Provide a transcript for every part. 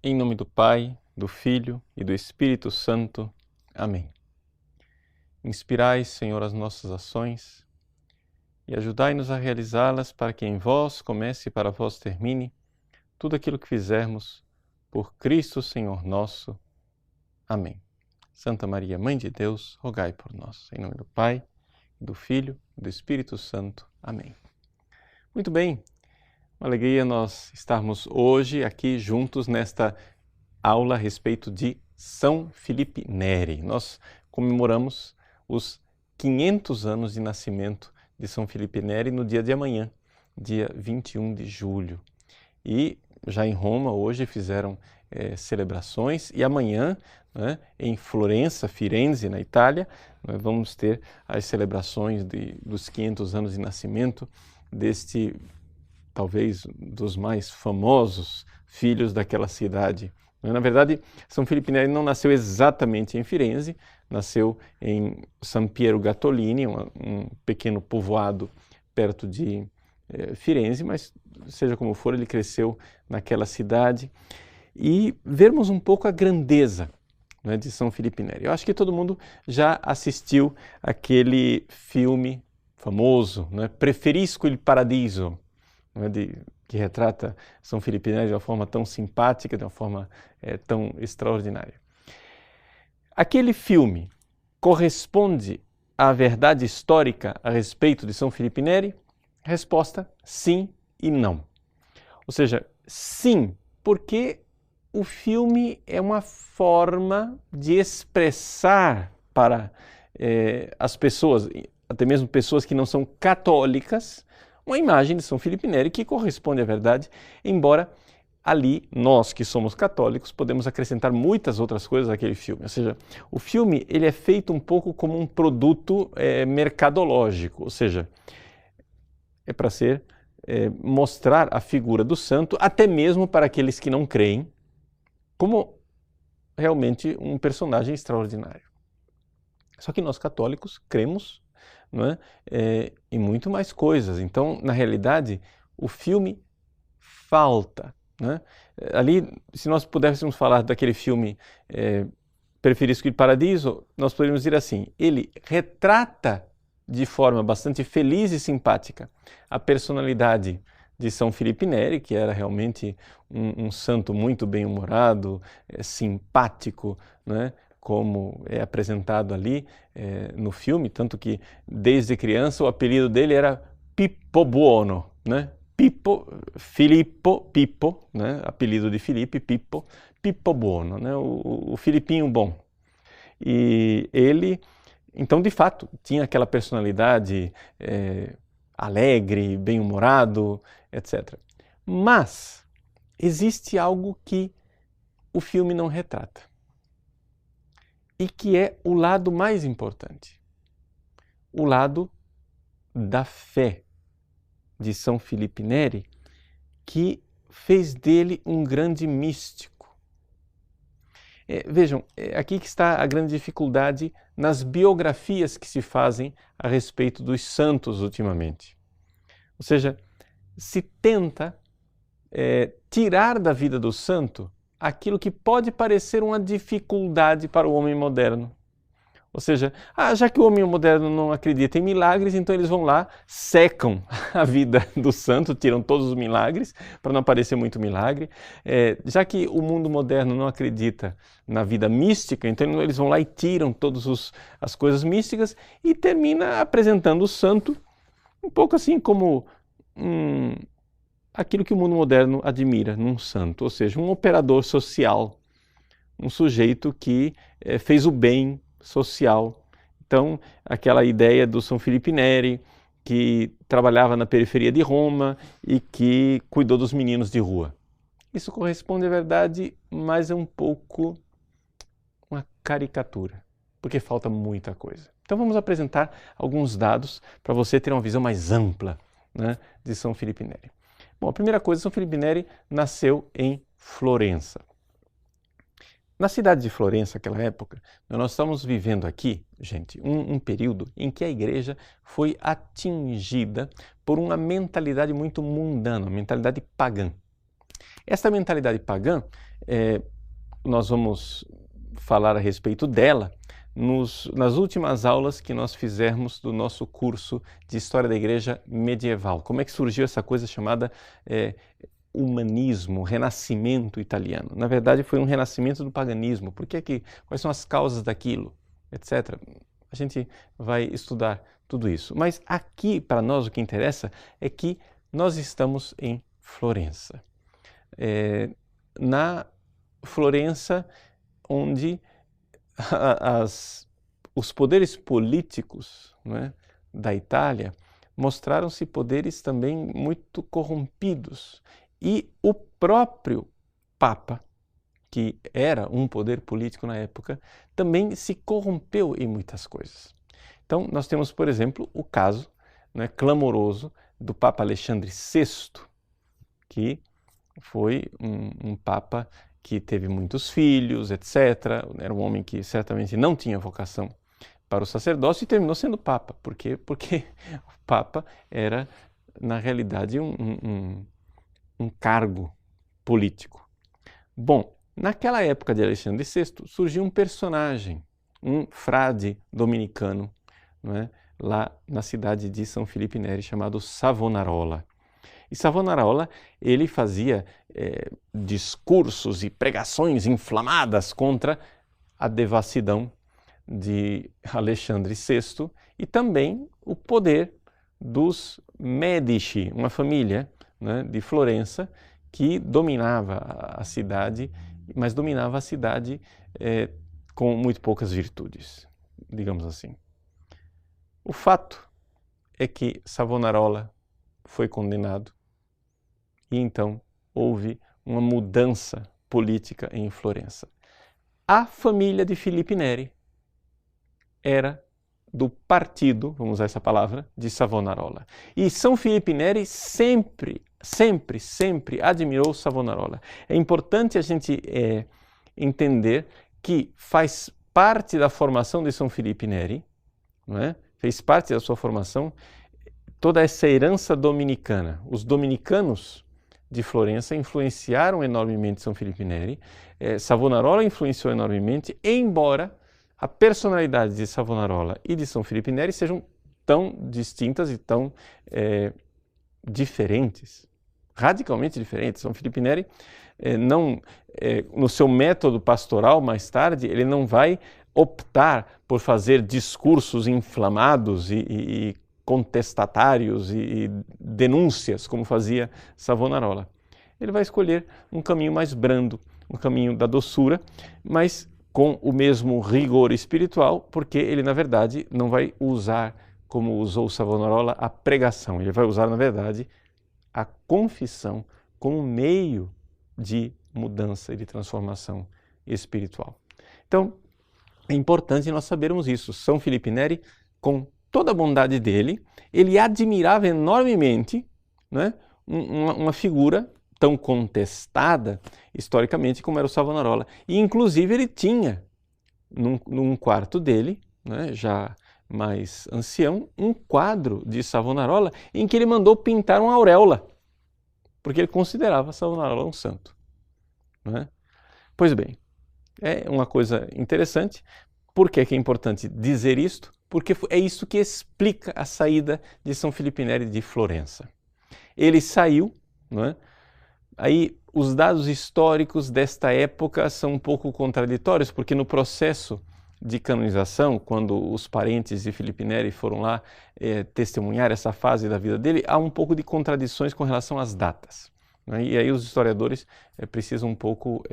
Em nome do Pai, do Filho e do Espírito Santo. Amém. Inspirai, Senhor, as nossas ações e ajudai-nos a realizá-las para que em vós comece e para vós termine tudo aquilo que fizermos por Cristo, Senhor nosso. Amém. Santa Maria, Mãe de Deus, rogai por nós. Em nome do Pai, do Filho e do Espírito Santo. Amém. Muito bem. Uma alegria nós estarmos hoje aqui juntos nesta aula a respeito de São Filipe Neri. Nós comemoramos os 500 anos de nascimento de São Filipe Neri no dia de amanhã, dia 21 de julho. E já em Roma hoje fizeram celebrações e amanhã, né, em Florença, Firenze, na Itália, nós vamos ter as celebrações dos 500 anos de nascimento deste talvez dos mais famosos filhos daquela cidade. Na verdade, São Filipe Neri não nasceu exatamente em Firenze, nasceu em San Piero Gattolini, um pequeno povoado perto de Firenze, mas seja como for, ele cresceu naquela cidade. E vermos um pouco a grandeza, né, de São Filipe Neri. Eu acho que todo mundo já assistiu aquele filme famoso, né, Preferisco il Paradiso, que retrata São Filipe Neri de uma forma tão simpática, de uma forma tão extraordinária. Aquele filme corresponde à verdade histórica a respeito de São Filipe Neri? Resposta: sim e não. Ou seja, sim, porque o filme é uma forma de expressar para as pessoas, até mesmo pessoas que não são católicas, uma imagem de São Filipe Neri que corresponde à verdade, embora ali nós que somos católicos podemos acrescentar muitas outras coisas àquele filme. Ou seja, o filme ele é feito um pouco como um produto mercadológico, ou seja, é para mostrar a figura do santo, até mesmo para aqueles que não creem, como realmente um personagem extraordinário. Só que nós católicos cremos, não é? E muito mais coisas. Então, na realidade, o filme falta, né? Ali, se nós pudéssemos falar daquele filme Preferisco il Paradiso, nós poderíamos dizer assim, ele retrata de forma bastante feliz e simpática a personalidade de São Filipe Neri, que era realmente um santo muito bem-humorado, simpático, né? Como é apresentado ali no filme, tanto que desde criança o apelido dele era Pippo Buono, né? Filippo, né? Apelido de Filipe, Pippo Buono, né? O Filipinho bom. E ele, então, de fato, tinha aquela personalidade alegre, bem-humorado, etc. Mas existe algo que o filme não retrata e que é o lado mais importante, o lado da fé de São Filipe Neri, que fez dele um grande místico. Vejam, aqui que está a grande dificuldade nas biografias que se fazem a respeito dos santos ultimamente. Ou seja, se tenta tirar da vida do santo aquilo que pode parecer uma dificuldade para o homem moderno. Ou seja, já que o homem moderno não acredita em milagres, então eles vão lá, secam a vida do santo, tiram todos os milagres, para não aparecer muito milagre. Já que o mundo moderno não acredita na vida mística, então eles vão lá e tiram todas as coisas místicas e termina apresentando o santo um pouco assim como aquilo que o mundo moderno admira num santo, ou seja, um operador social, um sujeito que fez o bem social. Então, aquela ideia do São Filipe Neri, que trabalhava na periferia de Roma e que cuidou dos meninos de rua. Isso corresponde à verdade, mas é um pouco uma caricatura, porque falta muita coisa. Então vamos apresentar alguns dados para você ter uma visão mais ampla, né, de São Filipe Neri. Bom, a primeira coisa, São Filipe Neri nasceu em Florença. Na cidade de Florença, naquela época, nós estamos vivendo aqui, gente, um período em que a igreja foi atingida por uma mentalidade muito mundana, uma mentalidade pagã. Essa mentalidade pagã, nós vamos falar a respeito dela nas últimas aulas que nós fizermos do nosso curso de História da Igreja Medieval. Como é que surgiu essa coisa chamada humanismo, renascimento italiano? Na verdade, foi um renascimento do paganismo. Quais são as causas daquilo, etc. A gente vai estudar tudo isso. Mas aqui, para nós, o que interessa é que nós estamos em Florença. Na Florença, onde os poderes políticos, né, da Itália mostraram-se poderes também muito corrompidos. E o próprio Papa, que era um poder político na época, também se corrompeu em muitas coisas. Então, nós temos, por exemplo, o caso, né, clamoroso do Papa Alexandre VI, que foi um Papa que teve muitos filhos, etc. Era um homem que certamente não tinha vocação para o sacerdócio e terminou sendo Papa. Por quê? Porque o Papa era, na realidade, um cargo político. Bom, naquela época de Alexandre VI, surgiu um personagem, um frade dominicano, não é? Lá na cidade de São Filipe Neri, chamado Savonarola. E Savonarola, ele fazia discursos e pregações inflamadas contra a devassidão de Alexandre VI e também o poder dos Medici, uma família, né, de Florença, que dominava a cidade, mas dominava a cidade com muito poucas virtudes, digamos assim. O fato é que Savonarola foi condenado e então houve uma mudança política em Florença. A família de Filipe Neri era do partido, vamos usar essa palavra, de Savonarola. E São Filipe Neri sempre admirou Savonarola. É importante a gente entender que faz parte da formação de São Filipe Neri, não é? Fez parte da sua formação toda essa herança dominicana. Os dominicanos de Florença influenciaram enormemente São Filipe Neri, Savonarola influenciou enormemente, embora a personalidade de Savonarola e de São Filipe Neri sejam tão distintas e tão diferentes, radicalmente diferentes. São Filipe Neri, no seu método pastoral, mais tarde, ele não vai optar por fazer discursos inflamados e contestatários e denúncias, como fazia Savonarola. Ele vai escolher um caminho mais brando, um caminho da doçura, mas com o mesmo rigor espiritual, porque ele, na verdade, não vai usar, como usou Savonarola, a pregação. Ele vai usar, na verdade, a confissão como meio de mudança e de transformação espiritual. Então, é importante nós sabermos isso. São Filipe Neri, com toda a bondade dele, ele admirava enormemente, né, uma figura tão contestada historicamente como era o Savonarola. E, inclusive, ele tinha, num quarto dele, né, já mais ancião, um quadro de Savonarola em que ele mandou pintar uma auréola, porque ele considerava Savonarola um santo. Né? Pois bem, é uma coisa interessante. Por que é importante dizer isto? Porque é isso que explica a saída de São Filipe Neri de Florença. Ele saiu, não é? Aí os dados históricos desta época são um pouco contraditórios, porque no processo de canonização, quando os parentes de Filipe Neri foram lá testemunhar essa fase da vida dele, há um pouco de contradições com relação às datas. Né? E aí os historiadores precisam um pouco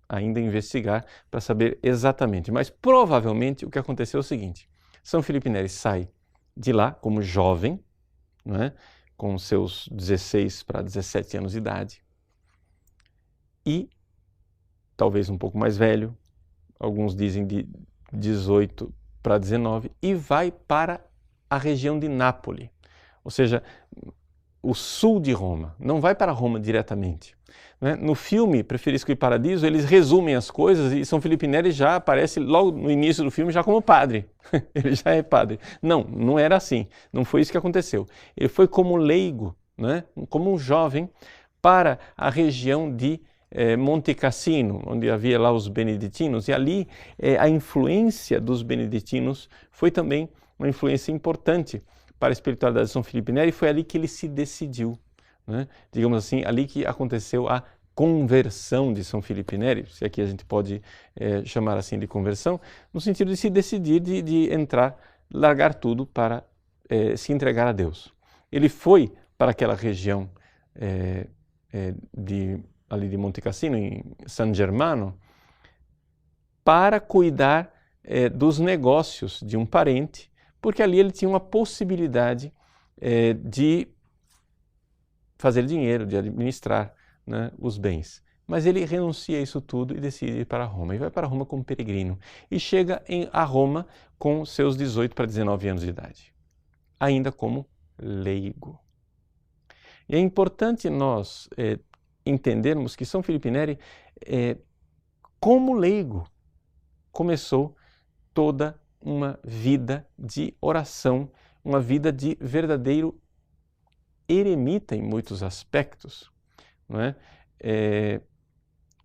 ainda investigar para saber exatamente. Mas provavelmente o que aconteceu é o seguinte: São Filipe Neri sai de lá como jovem, não é? Com seus 16 para 17 anos de idade, e talvez um pouco mais velho, alguns dizem de 18 para 19, e vai para a região de Nápoles, ou seja, o sul de Roma, não vai para Roma diretamente. Né? No filme Preferisco ir Paradiso, eles resumem as coisas e São Filipe Neri já aparece logo no início do filme já como padre. Ele já é padre. Não era assim. Não foi isso que aconteceu. Ele foi como leigo, né? Como um jovem, para a região de Monte Cassino, onde havia lá os beneditinos, e ali a influência dos beneditinos foi também uma influência importante para a espiritualidade de São Filipe Neri, e foi ali que ele se decidiu, né? Digamos assim, ali que aconteceu a conversão de São Filipe Neri, se aqui a gente pode chamar assim de conversão, no sentido de se decidir, de entrar, largar tudo para se entregar a Deus. Ele foi para aquela região ali de Monte Cassino, em San Germano, para cuidar dos negócios de um parente, porque ali ele tinha uma possibilidade de fazer dinheiro, de administrar, né, os bens. Mas ele renuncia a isso tudo e decide ir para Roma. E vai para Roma como peregrino. E chega a Roma com seus 18 para 19 anos de idade, ainda como leigo. E é importante nós entendermos que São Filipe Neri, como leigo, começou toda uma vida de oração, uma vida de verdadeiro eremita em muitos aspectos, não é?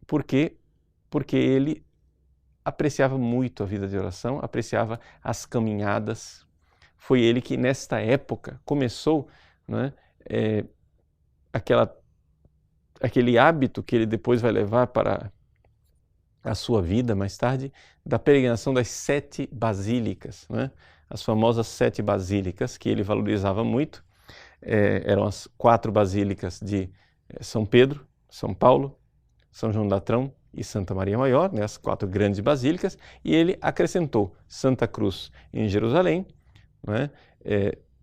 Porque ele apreciava muito a vida de oração, apreciava as caminhadas. Foi ele que, nesta época, começou, não é? Aquele hábito que ele depois vai levar para a sua vida mais tarde, da peregrinação das 7 basílicas, né? As famosas 7 basílicas que ele valorizava muito. Eram as 4 basílicas de São Pedro, São Paulo, São João Latrão e Santa Maria Maior, né? As 4 grandes basílicas, e ele acrescentou Santa Cruz em Jerusalém, né?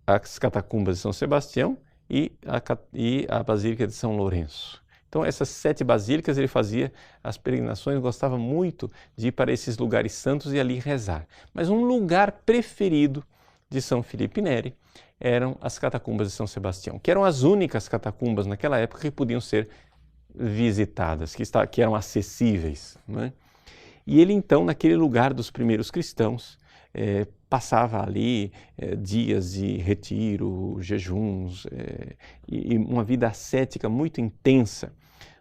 As catacumbas de São Sebastião e a Basílica de São Lourenço. Então, essas 7 basílicas ele fazia as peregrinações, gostava muito de ir para esses lugares santos e ali rezar. Mas um lugar preferido de São Filipe Neri eram as catacumbas de São Sebastião, que eram as únicas catacumbas naquela época que podiam ser visitadas, que eram acessíveis, né? E ele então, naquele lugar dos primeiros cristãos, passava ali dias de retiro, jejuns e uma vida ascética muito intensa,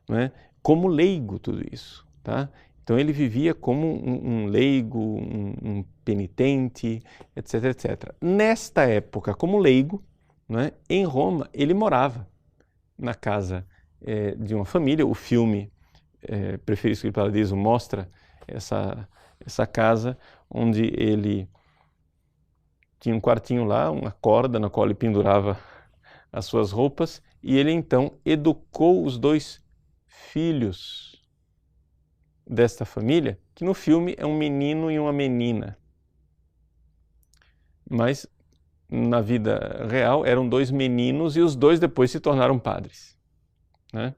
não é? Como leigo tudo isso, tá? Então ele vivia como um leigo, um penitente, etc, etc. Nesta época, como leigo, não é? Em Roma, ele morava na casa de uma família. O filme Preferido Paradiso mostra essa casa, onde ele tinha um quartinho lá, uma corda na qual ele pendurava as suas roupas, e ele então educou os 2 filhos desta família, que no filme é um menino e uma menina. Mas na vida real eram 2 meninos e os 2 depois se tornaram padres, né?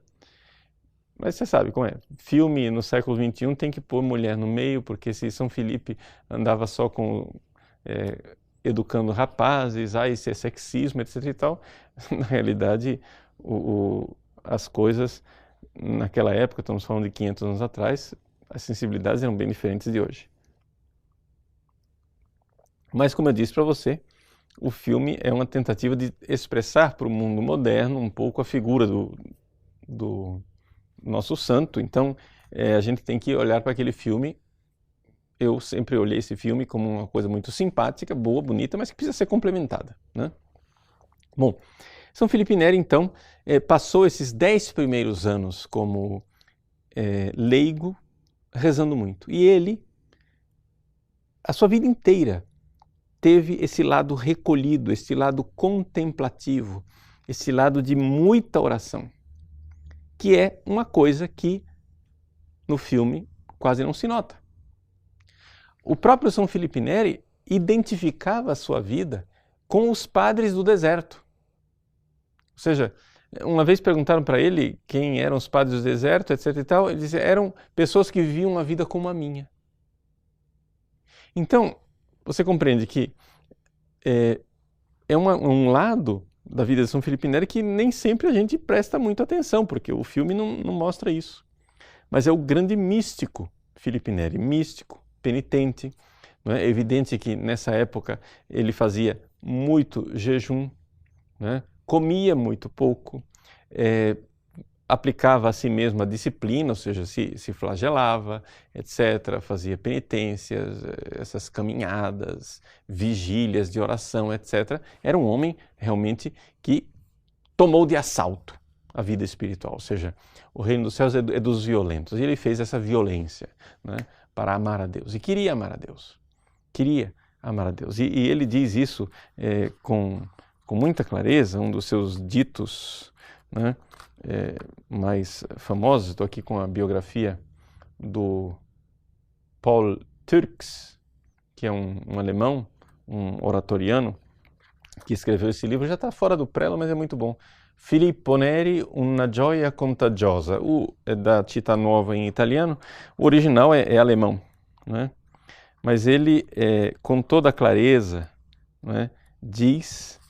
Mas você sabe como é. Filme no século XXI tem que pôr mulher no meio, porque se São Filipe andava só com educando rapazes, isso é sexismo, etc e tal, na realidade as coisas naquela época, estamos falando de 500 anos atrás, as sensibilidades eram bem diferentes de hoje. Mas como eu disse para você, o filme é uma tentativa de expressar para o mundo moderno um pouco a figura do nosso santo. Então a gente tem que olhar para aquele filme. Eu sempre olhei esse filme como uma coisa muito simpática, boa, bonita, mas que precisa ser complementada, né? Bom, São Filipe Neri, então, passou esses 10 primeiros anos como leigo, rezando muito. E ele, a sua vida inteira, teve esse lado recolhido, esse lado contemplativo, esse lado de muita oração, que é uma coisa que no filme quase não se nota. O próprio São Filipe Neri identificava a sua vida com os padres do deserto. Ou seja, uma vez perguntaram para ele quem eram os padres do deserto, etc e tal, ele disse, eram pessoas que viviam uma vida como a minha. Então, você compreende que é um lado da vida de São Filipe Neri que nem sempre a gente presta muita atenção, porque o filme não mostra isso. Mas é o grande místico Filipe Neri, místico, penitente. Não é evidente que nessa época ele fazia muito jejum, né? Comia muito pouco, aplicava a si mesmo a disciplina, ou seja, se flagelava, etc., fazia penitências, essas caminhadas, vigílias de oração, etc. Era um homem realmente que tomou de assalto a vida espiritual, ou seja, o reino dos céus é dos violentos. E ele fez essa violência, né, para amar a Deus. E queria amar a Deus. Queria amar a Deus. E ele diz isso com muita clareza, um dos seus ditos, né, mais famosos. Estou aqui com a biografia do Paul Turks, que é um alemão, um oratoriano, que escreveu esse livro. Já está fora do prelo, mas é muito bom. Filippo Neri, Una gioia contagiosa. É da Città Nuova em italiano. O original é alemão, né? Mas ele, com toda clareza, né, diz: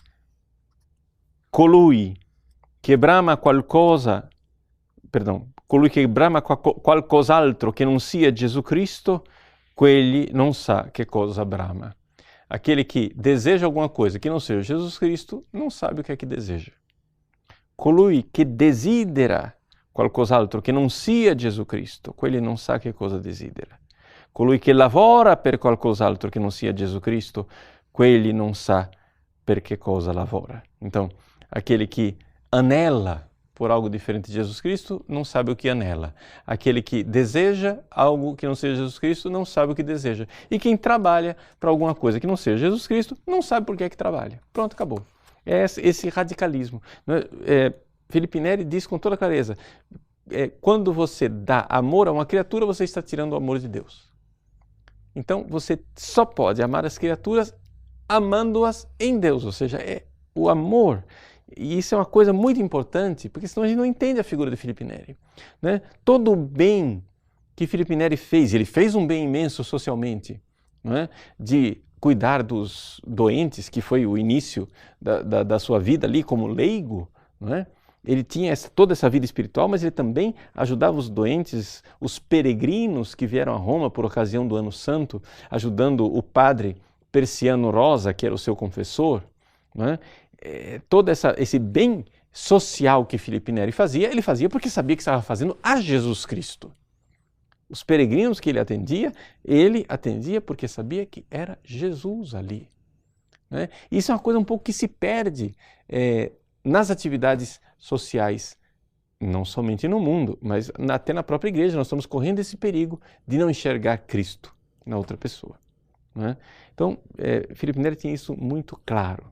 colui che brama qualcos'altro che non sia Gesù Cristo, quegli non sa che cosa brama. Aquele que deseja alguma coisa que não seja Jesus Cristo, não sabe o que é que deseja. Colui che desidera qualcos'altro che non sia Gesù Cristo, quegli non sa che cosa desidera. Colui che lavora per qualcos'altro che non sia Gesù Cristo, quegli non sa per che cosa lavora. Então, aquele que anela por algo diferente de Jesus Cristo, não sabe o que anela. Aquele que deseja algo que não seja Jesus Cristo, não sabe o que deseja. E quem trabalha para alguma coisa que não seja Jesus Cristo, não sabe por que é que trabalha. Pronto, acabou. É esse radicalismo. Filipe Neri diz com toda clareza, quando você dá amor a uma criatura, você está tirando o amor de Deus. Então, você só pode amar as criaturas amando-as em Deus, ou seja, é o amor. E isso é uma coisa muito importante, porque senão a gente não entende a figura de Filipe Neri, né? Todo o bem que Filipe Neri fez, ele fez um bem imenso socialmente, né? De cuidar dos doentes, que foi o início da sua vida ali como leigo, né? Ele tinha toda essa vida espiritual, mas ele também ajudava os doentes, os peregrinos que vieram a Roma por ocasião do Ano Santo, ajudando o padre Persiano Rosa, que era o seu confessor, né? Todo esse bem social que Filipe Neri fazia, ele fazia porque sabia que estava fazendo a Jesus Cristo. Os peregrinos que ele atendia porque sabia que era Jesus ali, né? Isso é uma coisa um pouco que se perde nas atividades sociais, não somente no mundo, mas até na própria igreja. Nós estamos correndo esse perigo de não enxergar Cristo na outra pessoa, né? Então, Filipe Neri tinha isso muito claro.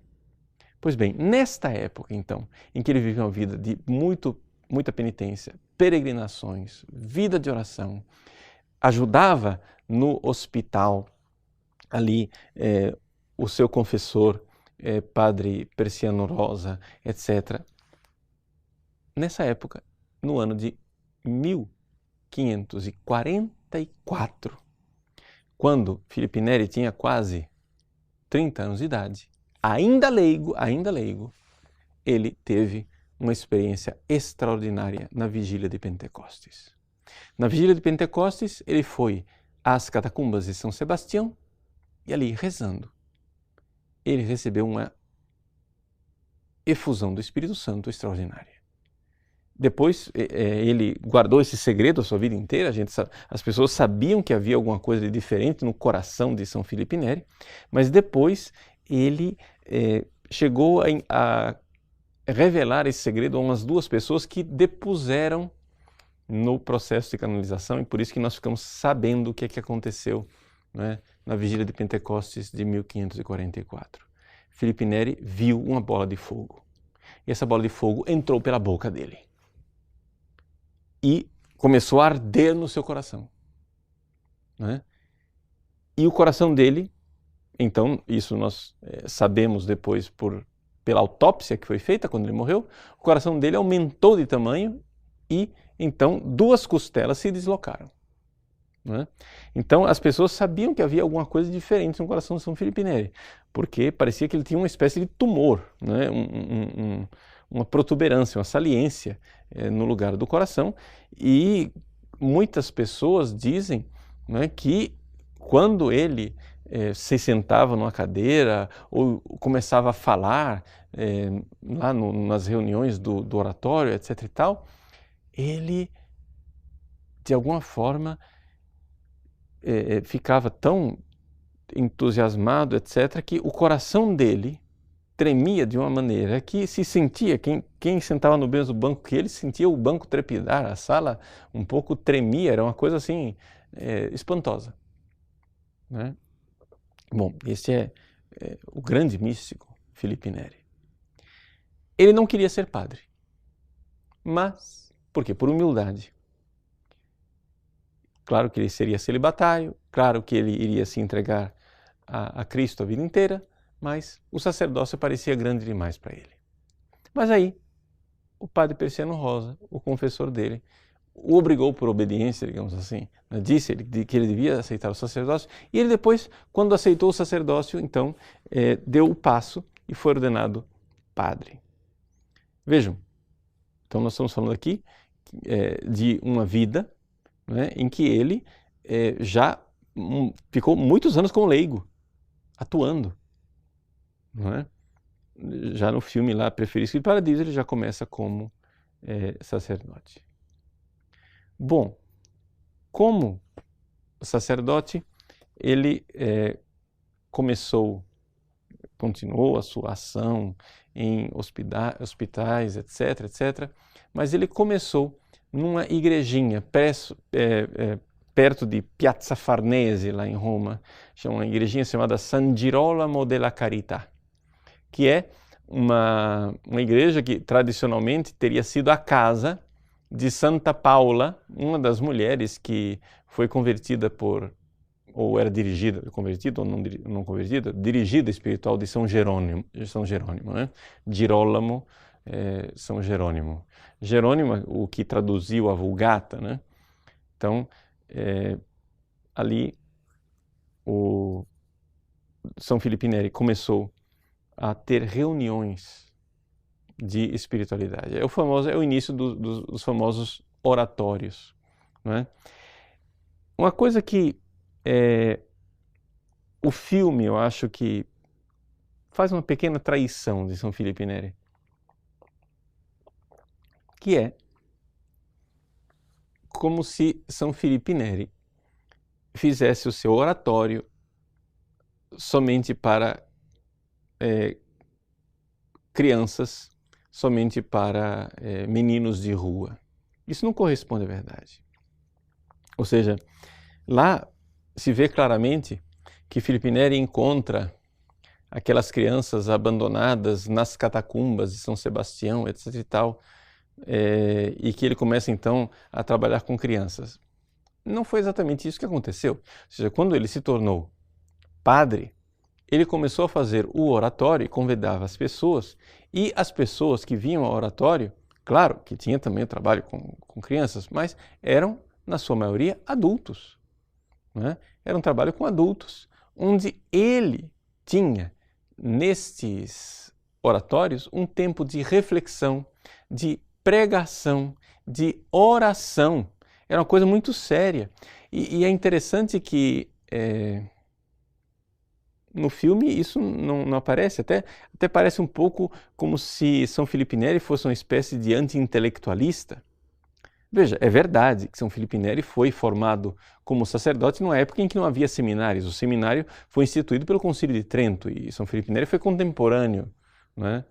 Pois bem, nesta época, então, em que ele viveu uma vida de muita penitência, peregrinações, vida de oração, ajudava no hospital ali o seu confessor, padre Persiano Rosa, etc. Nessa época, no ano de 1544, quando Filipe Neri tinha quase 30 anos de idade, ainda leigo, ele teve uma experiência extraordinária na vigília de Pentecostes. Na vigília de Pentecostes, ele foi às catacumbas de São Sebastião e ali, rezando, ele recebeu uma efusão do Espírito Santo extraordinária. Depois, ele guardou esse segredo a sua vida inteira. As pessoas sabiam que havia alguma coisa de diferente no coração de São Filipe Neri, mas depois ele chegou a revelar esse segredo a umas 2 pessoas que depuseram no processo de canonização, e por isso que nós ficamos sabendo o que é que aconteceu, né, na vigília de Pentecostes de 1544. Filipe Neri viu uma bola de fogo, e essa bola de fogo entrou pela boca dele e começou a arder no seu coração, né? E o coração dele, então, isso nós sabemos depois pela autópsia que foi feita quando ele morreu, o coração dele aumentou de tamanho e, então, 2 costelas se deslocaram, né? Então, as pessoas sabiam que havia alguma coisa diferente no coração de São Filipe Neri, porque parecia que ele tinha uma espécie de tumor, né? Uma protuberância, uma saliência no lugar do coração, e muitas pessoas dizem, né, que quando ele se sentava numa cadeira ou começava a falar lá nas reuniões do oratório, etc. e tal, ele, de alguma forma, ficava tão entusiasmado, etc., que o coração dele tremia de uma maneira que se sentia, quem sentava no mesmo banco que ele, sentia o banco trepidar, a sala um pouco tremia, era uma coisa assim, espantosa, né? Bom, esse é o grande místico, Felipe Neri. Ele não queria ser padre, mas, por quê? Por humildade. Claro que ele seria celibatário, claro que ele iria se entregar a Cristo a vida inteira, mas o sacerdócio parecia grande demais para ele. Mas aí, o padre Persiano Rosa, o confessor dele, o obrigou por obediência, digamos assim, né? Disse que ele devia aceitar o sacerdócio, e ele depois, quando aceitou o sacerdócio, então, deu o passo e foi ordenado padre. Vejam, então nós estamos falando aqui de uma vida, né, em que ele já ficou muitos anos como leigo, atuando, não é? Já no filme lá, Preferisco do Paradiso, ele já começa como sacerdote. Bom, como sacerdote, ele continuou a sua ação em hospitais, etc., etc., mas ele começou numa igrejinha perto de Piazza Farnese, lá em Roma, uma igrejinha chamada San Girolamo della Carità, que é uma igreja que tradicionalmente teria sido a casa de Santa Paula, uma das mulheres que foi convertida ou era dirigida espiritual de São Jerônimo, né? Girolamo, São Jerônimo. Jerônimo, o que traduziu a Vulgata, né? Então, ali o São Felipe Neri começou a ter reuniões de espiritualidade. É o início dos famosos oratórios, não é? Uma coisa que o filme, eu acho que faz uma pequena traição de São Felipe Neri, que é como se São Felipe Neri fizesse o seu oratório somente para crianças, somente para meninos de rua. Isso não corresponde à verdade. Ou seja, lá se vê claramente que Felipe Neri encontra aquelas crianças abandonadas nas catacumbas de São Sebastião, etc. e tal, e que ele começa então a trabalhar com crianças. Não foi exatamente isso que aconteceu. Ou seja, quando ele se tornou padre, ele começou a fazer o oratório e convidava as pessoas, e as pessoas que vinham ao oratório, claro que tinha também o trabalho com crianças, mas eram, na sua maioria, adultos, né? Era um trabalho com adultos, onde ele tinha, nestes oratórios, um tempo de reflexão, de pregação, de oração. Era uma coisa muito séria. E é interessante que no filme isso não aparece, até parece um pouco como se São Felipe Neri fosse uma espécie de anti-intelectualista. Veja, é verdade que São Felipe Neri foi formado como sacerdote numa época em que não havia seminários. O seminário foi instituído pelo Concílio de Trento e São Felipe Neri foi contemporâneo, né,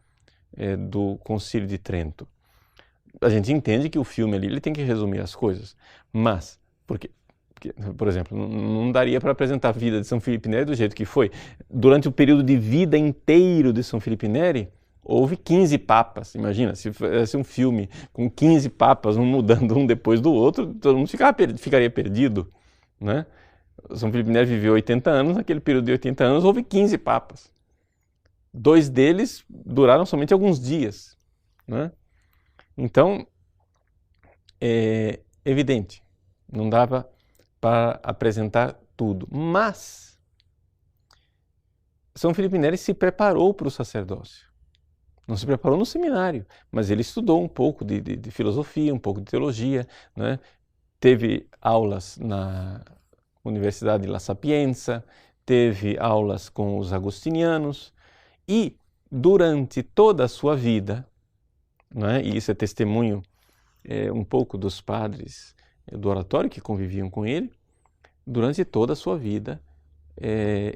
do Concílio de Trento. A gente entende que o filme ali ele tem que resumir as coisas, mas, porque, por exemplo, não daria para apresentar a vida de São Felipe Neri do jeito que foi. Durante o período de vida inteiro de São Felipe Neri, houve 15 papas. Imagina, se fosse um filme com 15 papas, um mudando um depois do outro, todo mundo ficaria perdido, né? São Felipe Neri viveu 80 anos, naquele período de 80 anos houve 15 papas. 2 deles duraram somente alguns dias, né? Então, é evidente, não dava para apresentar tudo, mas São Felipe Neri se preparou para o sacerdócio. Não se preparou no seminário, mas ele estudou um pouco de filosofia, um pouco de teologia, né? Teve aulas na Universidade de La Sapienza, teve aulas com os agostinianos e durante toda a sua vida, né? E isso é testemunho um pouco dos padres do oratório que conviviam com ele. Durante toda a sua vida,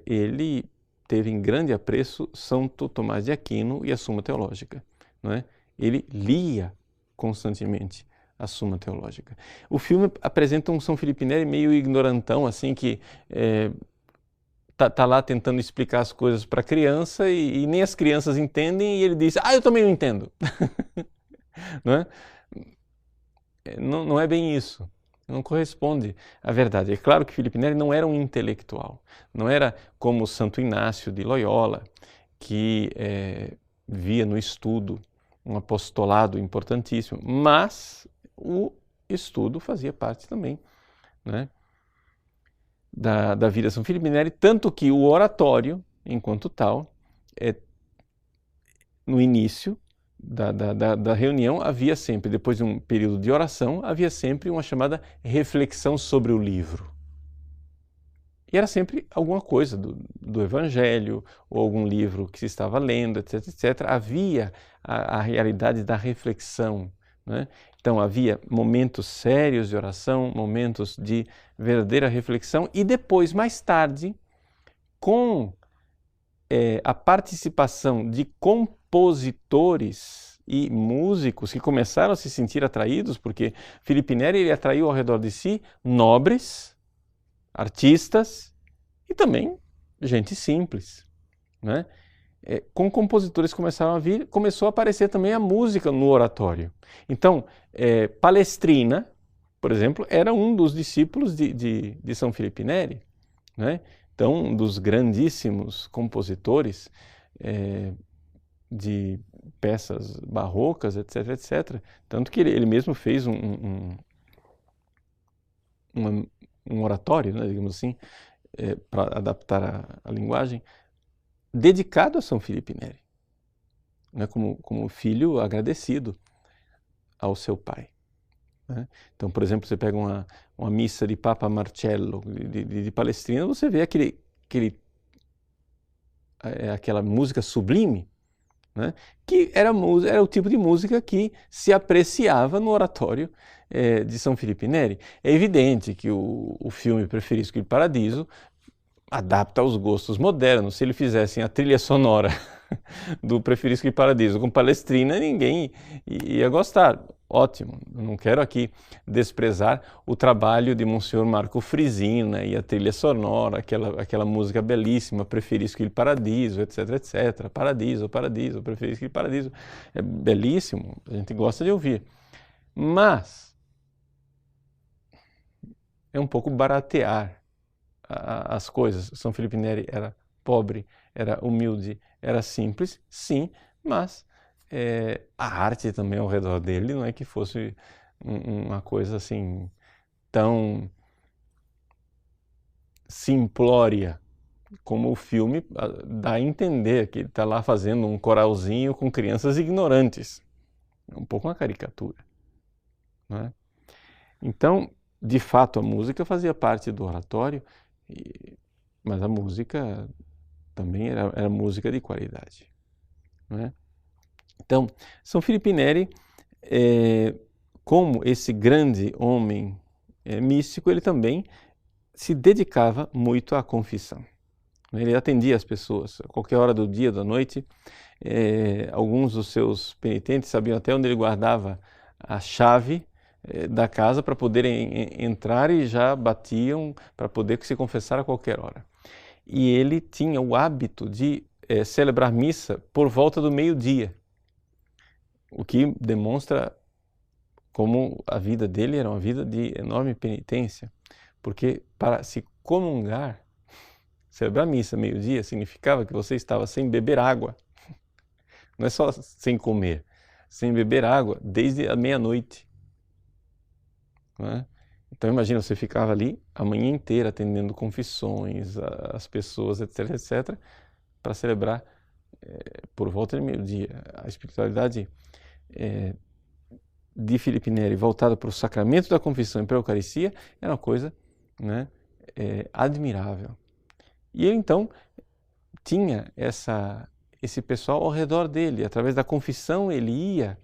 ele teve em grande apreço Santo Tomás de Aquino e a Suma Teológica, não é? Ele lia constantemente a Suma Teológica. O filme apresenta um São Felipe Neri meio ignorantão, assim, que tá lá tentando explicar as coisas para a criança e nem as crianças entendem, e ele diz, eu também não entendo. Não é? Não é bem isso. Não corresponde à verdade. É claro que Felipe Neri não era um intelectual, não era como Santo Inácio de Loyola, que via no estudo um apostolado importantíssimo, mas o estudo fazia parte também, né, da vida de São Felipe Neri, tanto que o oratório, enquanto tal, no início da reunião havia sempre, depois de um período de oração, havia sempre uma chamada reflexão sobre o livro. E era sempre alguma coisa do Evangelho, ou algum livro que se estava lendo, etc, etc. Havia a realidade da reflexão, né? Então havia momentos sérios de oração, momentos de verdadeira reflexão, e depois, mais tarde, com a participação de compositores e músicos que começaram a se sentir atraídos, porque Felipe Neri ele atraiu ao redor de si nobres, artistas e também gente simples, né? Com compositores começaram a vir, começou a aparecer também a música no oratório. Então, Palestrina, por exemplo, era um dos discípulos de São Felipe Neri, né? Então, um dos grandíssimos compositores de peças barrocas, etc, etc. Tanto que ele mesmo fez um oratório, né, digamos assim, para adaptar a linguagem, dedicado a São Felipe Neri, né, como filho agradecido ao seu pai, né? Então, por exemplo, você pega uma missa de Papa Marcello de Palestrina, você vê aquela música sublime, né, que era o tipo de música que se apreciava no oratório de São Felipe Neri. É evidente que o filme Preferisco il Paradiso adapta aos gostos modernos. Se ele fizesse a trilha sonora do Preferisco il Paradiso com Palestrina, ninguém ia gostar. Ótimo, não quero aqui desprezar o trabalho de Monsenhor Marco Frisina e a trilha sonora, aquela música belíssima, Preferisco il Paradiso, etc, etc. Paradiso, paradiso, Preferisco il Paradiso. É belíssimo, a gente gosta de ouvir. Mas é um pouco baratear as coisas. São Felipe Neri era pobre, era humilde, era simples, sim, mas a arte também ao redor dele não é que fosse uma coisa assim tão simplória como o filme dá a entender, que ele está lá fazendo um coralzinho com crianças ignorantes. É um pouco uma caricatura, não é? Então, de fato, a música fazia parte do oratório, mas a música também era música de qualidade, não é? Então, São Felipe Neri, como esse grande homem místico, ele também se dedicava muito à confissão. Ele atendia as pessoas a qualquer hora do dia, da noite. Alguns dos seus penitentes sabiam até onde ele guardava a chave da casa para poderem entrar, e já batiam para poder se confessar a qualquer hora. E ele tinha o hábito de celebrar missa por volta do meio-dia, o que demonstra como a vida dele era uma vida de enorme penitência, porque para se comungar, celebrar missa meio-dia significava que você estava sem beber água, não é só sem comer, sem beber água desde a meia-noite, não é? Então imagina, você ficava ali a manhã inteira atendendo confissões, as pessoas, etc, etc, para celebrar por volta de meio-dia. A espiritualidade de Felipe Neri voltada para o sacramento da confissão e para a Eucaristia era uma coisa, né, admirável. E ele então tinha esse pessoal ao redor dele. Através da confissão ele ia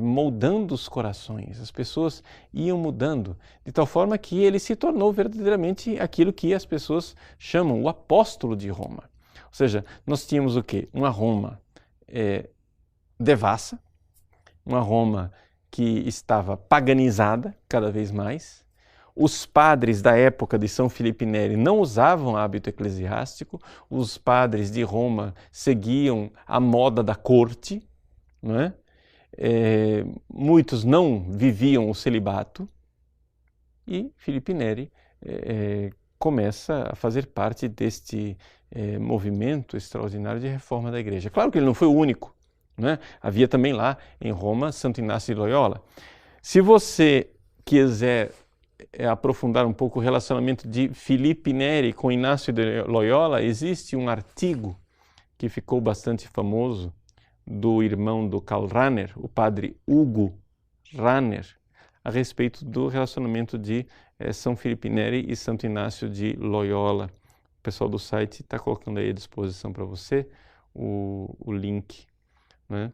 moldando os corações. As pessoas iam mudando, de tal forma que ele se tornou verdadeiramente aquilo que as pessoas chamam o apóstolo de Roma. Ou seja, nós tínhamos o quê? Uma Roma devassa, uma Roma que estava paganizada cada vez mais. Os padres da época de São Filipe Neri não usavam hábito eclesiástico, os padres de Roma seguiam a moda da corte, não é? Muitos não viviam o celibato e Filipe Neri começa a fazer parte deste movimento extraordinário de reforma da igreja. Claro que ele não foi o único, né? Havia também lá em Roma Santo Inácio de Loyola. Se você quiser aprofundar um pouco o relacionamento de Filipe Neri com Inácio de Loyola, existe um artigo que ficou bastante famoso do irmão do Karl Rahner, o padre Hugo Rahner, a respeito do relacionamento de São Filipe Neri e Santo Inácio de Loyola. O pessoal do site está colocando aí à disposição para você o link, né,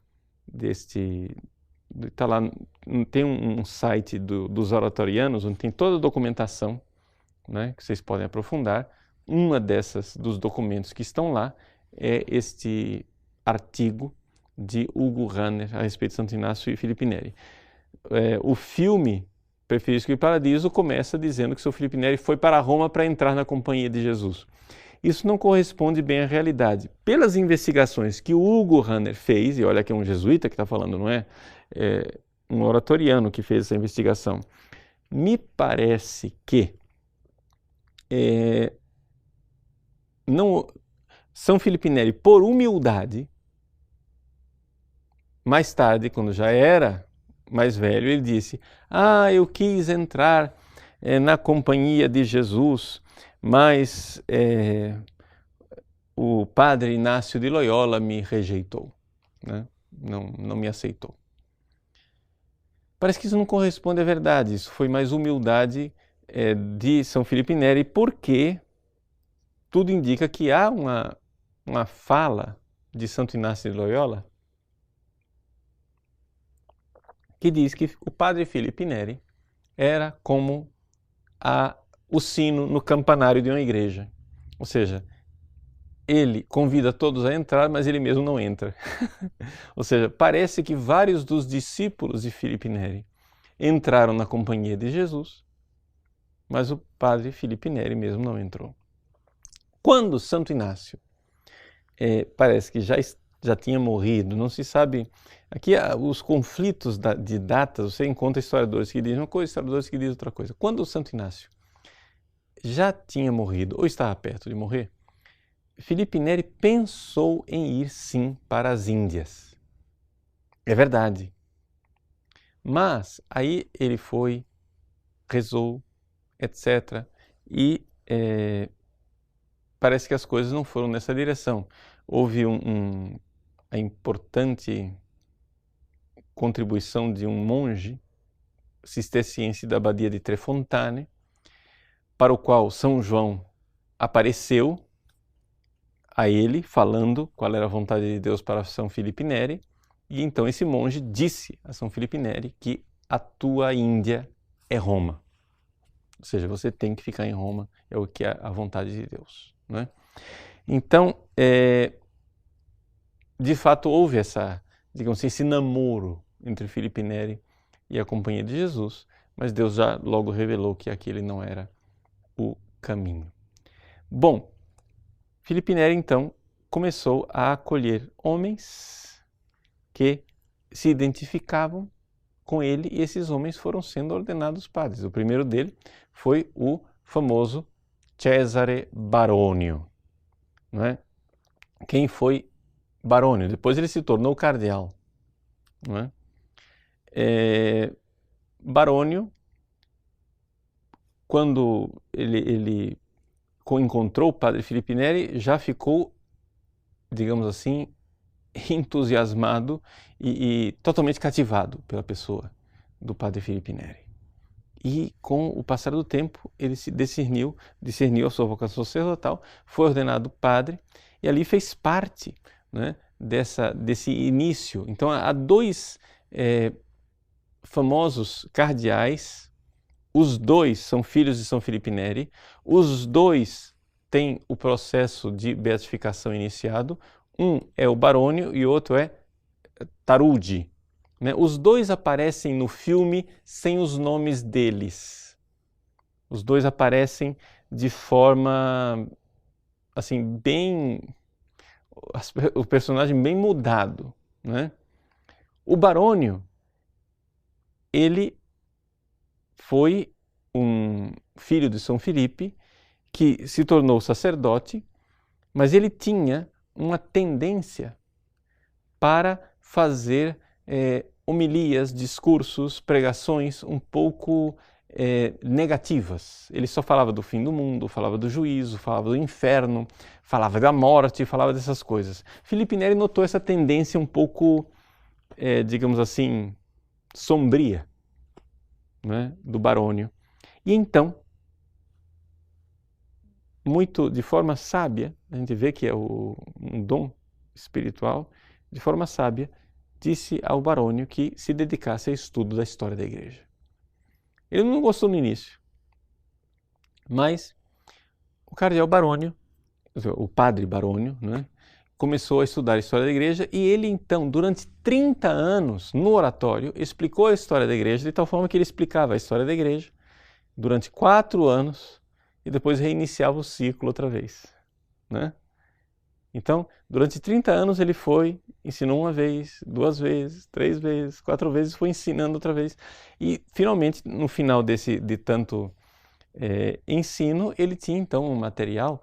tá lá, tem um site dos oratorianos onde tem toda a documentação, né, que vocês podem aprofundar. Uma dos documentos que estão lá é este artigo de Hugo Rahner a respeito de Santo Inácio e Filipe Neri. O filme Prefiro que Paradiso começa dizendo que São Filipe Neri foi para Roma para entrar na companhia de Jesus. Isso não corresponde bem à realidade. Pelas investigações que o Hugo Rahner fez, e olha que é um jesuíta que está falando, não é? Um oratoriano que fez essa investigação, me parece que São Filipe Neri, por humildade, mais tarde, quando já era mais velho, ele disse: eu quis entrar na companhia de Jesus, mas o padre Inácio de Loyola me rejeitou, né? Não me aceitou. Parece que isso não corresponde à verdade, isso foi mais humildade de São Filipe Neri, porque tudo indica que há uma fala de Santo Inácio de Loyola que diz que o padre Filipe Neri era como o sino no campanário de uma igreja. Ou seja, ele convida todos a entrar, mas ele mesmo não entra. Ou seja, parece que vários dos discípulos de Filipe Neri entraram na companhia de Jesus, mas o padre Filipe Neri mesmo não entrou. Quando Santo Inácio parece que já tinha morrido, não se sabe. Aqui os conflitos de datas, você encontra historiadores que dizem uma coisa, historiadores que dizem outra coisa. Quando o Santo Inácio já tinha morrido ou estava perto de morrer, Filipe Neri pensou em ir sim para as Índias. É verdade. Mas aí ele foi, rezou, etc. E parece que as coisas não foram nessa direção. Houve a importante contribuição de um monge cisterciense da abadia de Trefontane, para o qual São João apareceu a ele, falando qual era a vontade de Deus para São Filipe Neri, e então esse monge disse a São Filipe Neri que a tua Índia é Roma. Ou seja, você tem que ficar em Roma, é o que é a vontade de Deus, não é? Então, de fato, houve esse namoro entre Filipe Neri e a companhia de Jesus, mas Deus já logo revelou que aquele não era o caminho. Bom, Filipe Neri, então, começou a acolher homens que se identificavam com ele e esses homens foram sendo ordenados padres. O primeiro dele foi o famoso Cesare Baronio, não é? Quem foi Baronio? Depois ele se tornou cardeal, não é? Baronio, quando ele encontrou o padre Filipe Neri, já ficou, digamos assim, entusiasmado e totalmente cativado pela pessoa do padre Filipe Neri. E com o passar do tempo, ele se discerniu a sua vocação sacerdotal, foi ordenado padre e ali fez parte, né, desse início. Então há dois famosos cardeais. Os dois são filhos de São Filipe Neri. Os dois têm o processo de beatificação iniciado. Um é o Barônio e o outro é Tarudi. Os dois aparecem no filme sem os nomes deles. Os dois aparecem de forma, assim, o personagem bem mudado, né? O Barônio, ele foi um filho de São Filipe que se tornou sacerdote, mas ele tinha uma tendência para fazer homilias, discursos, pregações um pouco negativas. Ele só falava do fim do mundo, falava do juízo, falava do inferno, falava da morte, falava dessas coisas. Filipe Neri notou essa tendência um pouco, digamos assim, sombria, né, do Barônio. E então, muito de forma sábia, a gente vê que é um dom espiritual, de forma sábia, disse ao Barônio que se dedicasse ao estudo da história da Igreja. Ele não gostou no início, mas o cardeal Barônio, o padre Barônio, né, começou a estudar a história da Igreja e ele então, durante 30 anos, no oratório, explicou a história da Igreja de tal forma que ele explicava a história da Igreja durante 4 anos e depois reiniciava o ciclo outra vez, né? Então, durante 30 anos ele foi, ensinou uma vez, 2 vezes, 3 vezes, 4 vezes, foi ensinando outra vez. E, finalmente, no final de tanto ensino, ele tinha, então, um material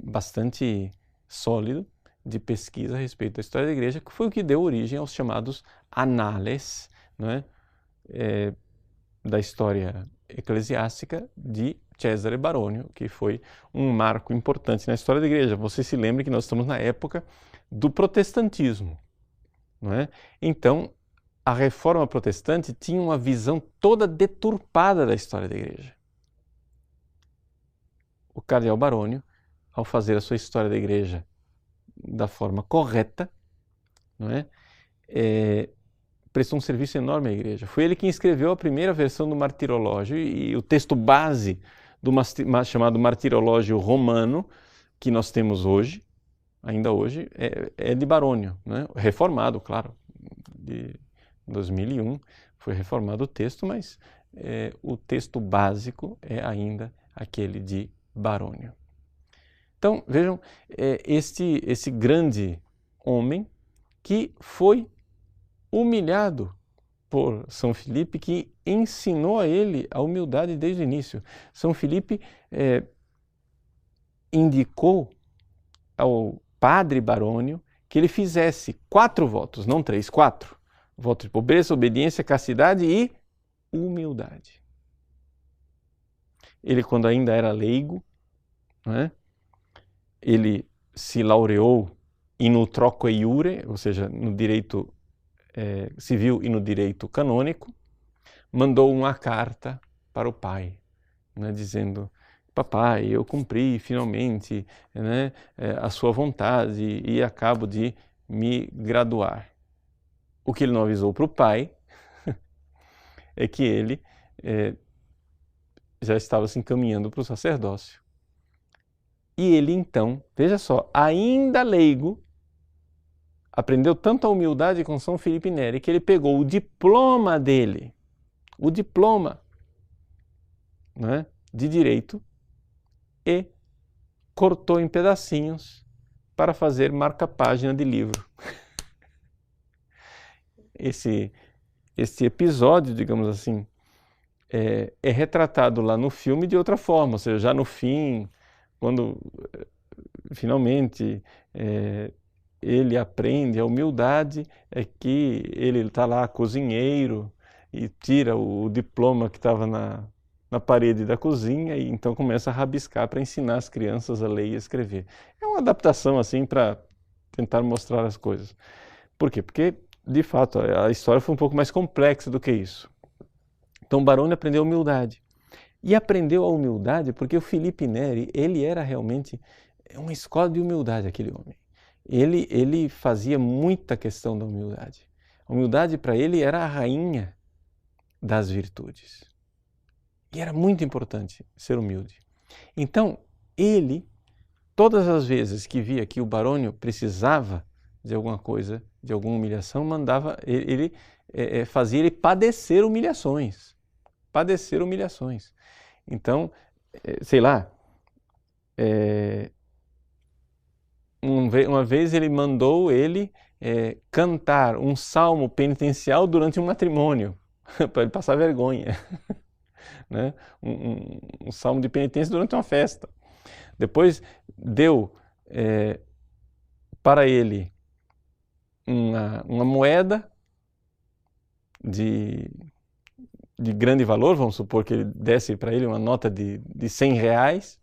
bastante sólido de pesquisa a respeito da história da Igreja, que foi o que deu origem aos chamados anales, né, da história eclesiástica de Cesare Barônio, que foi um marco importante na história da Igreja. Você se lembra que nós estamos na época do protestantismo, não é? Então, a Reforma Protestante tinha uma visão toda deturpada da história da Igreja. O cardeal Barônio, ao fazer a sua história da Igreja da forma correta, não é? Prestou um serviço enorme à Igreja. Foi ele quem escreveu a primeira versão do Martirológio e o texto base do chamado Martirológio Romano, que nós temos hoje, ainda hoje, é de Barônio, né? Reformado, claro, de 2001 foi reformado o texto, mas o texto básico é ainda aquele de Barônio. Então, vejam, esse grande homem que foi humilhado por São Filipe, que ensinou a ele a humildade desde o início. São Filipe indicou ao padre Barônio que ele fizesse 4 votos, não 3, 4. Voto de pobreza, obediência, castidade e humildade. Ele, quando ainda era leigo, né, ele se laureou in utroque iure, ou seja, no direito civil e no direito canônico, mandou uma carta para o pai, né, dizendo: papai, eu cumpri finalmente, né, a sua vontade e acabo de me graduar. O que ele não avisou para o pai é que ele já estava se encaminhando para o sacerdócio. E ele então, veja só, ainda leigo, aprendeu tanta humildade com São Filipe Neri que ele pegou o diploma dele, o diploma, né, de direito, e cortou em pedacinhos para fazer marca-página de livro. Esse episódio, digamos assim, é retratado lá no filme de outra forma, ou seja, já no fim, quando finalmente ele aprende a humildade, é que ele está lá cozinheiro e tira o diploma que estava na parede da cozinha e então começa a rabiscar para ensinar as crianças a ler e a escrever. É uma adaptação assim para tentar mostrar as coisas. Por quê? Porque, de fato, a história foi um pouco mais complexa do que isso. Então, Barônio aprendeu a humildade. E aprendeu a humildade porque o Filipe Neri, ele era realmente uma escola de humildade, aquele homem. Ele fazia muita questão da humildade. A humildade para ele era a rainha das virtudes. E era muito importante ser humilde. Então, ele, todas as vezes que via que o Barônio precisava de alguma coisa, de alguma humilhação, fazia ele padecer humilhações. Padecer humilhações. Então, sei lá, uma vez ele mandou ele cantar um salmo penitencial durante um matrimônio, para ele passar vergonha. Né? Um salmo de penitência durante uma festa. Depois deu para ele uma moeda de grande valor, vamos supor que ele desse para ele uma nota de 100 reais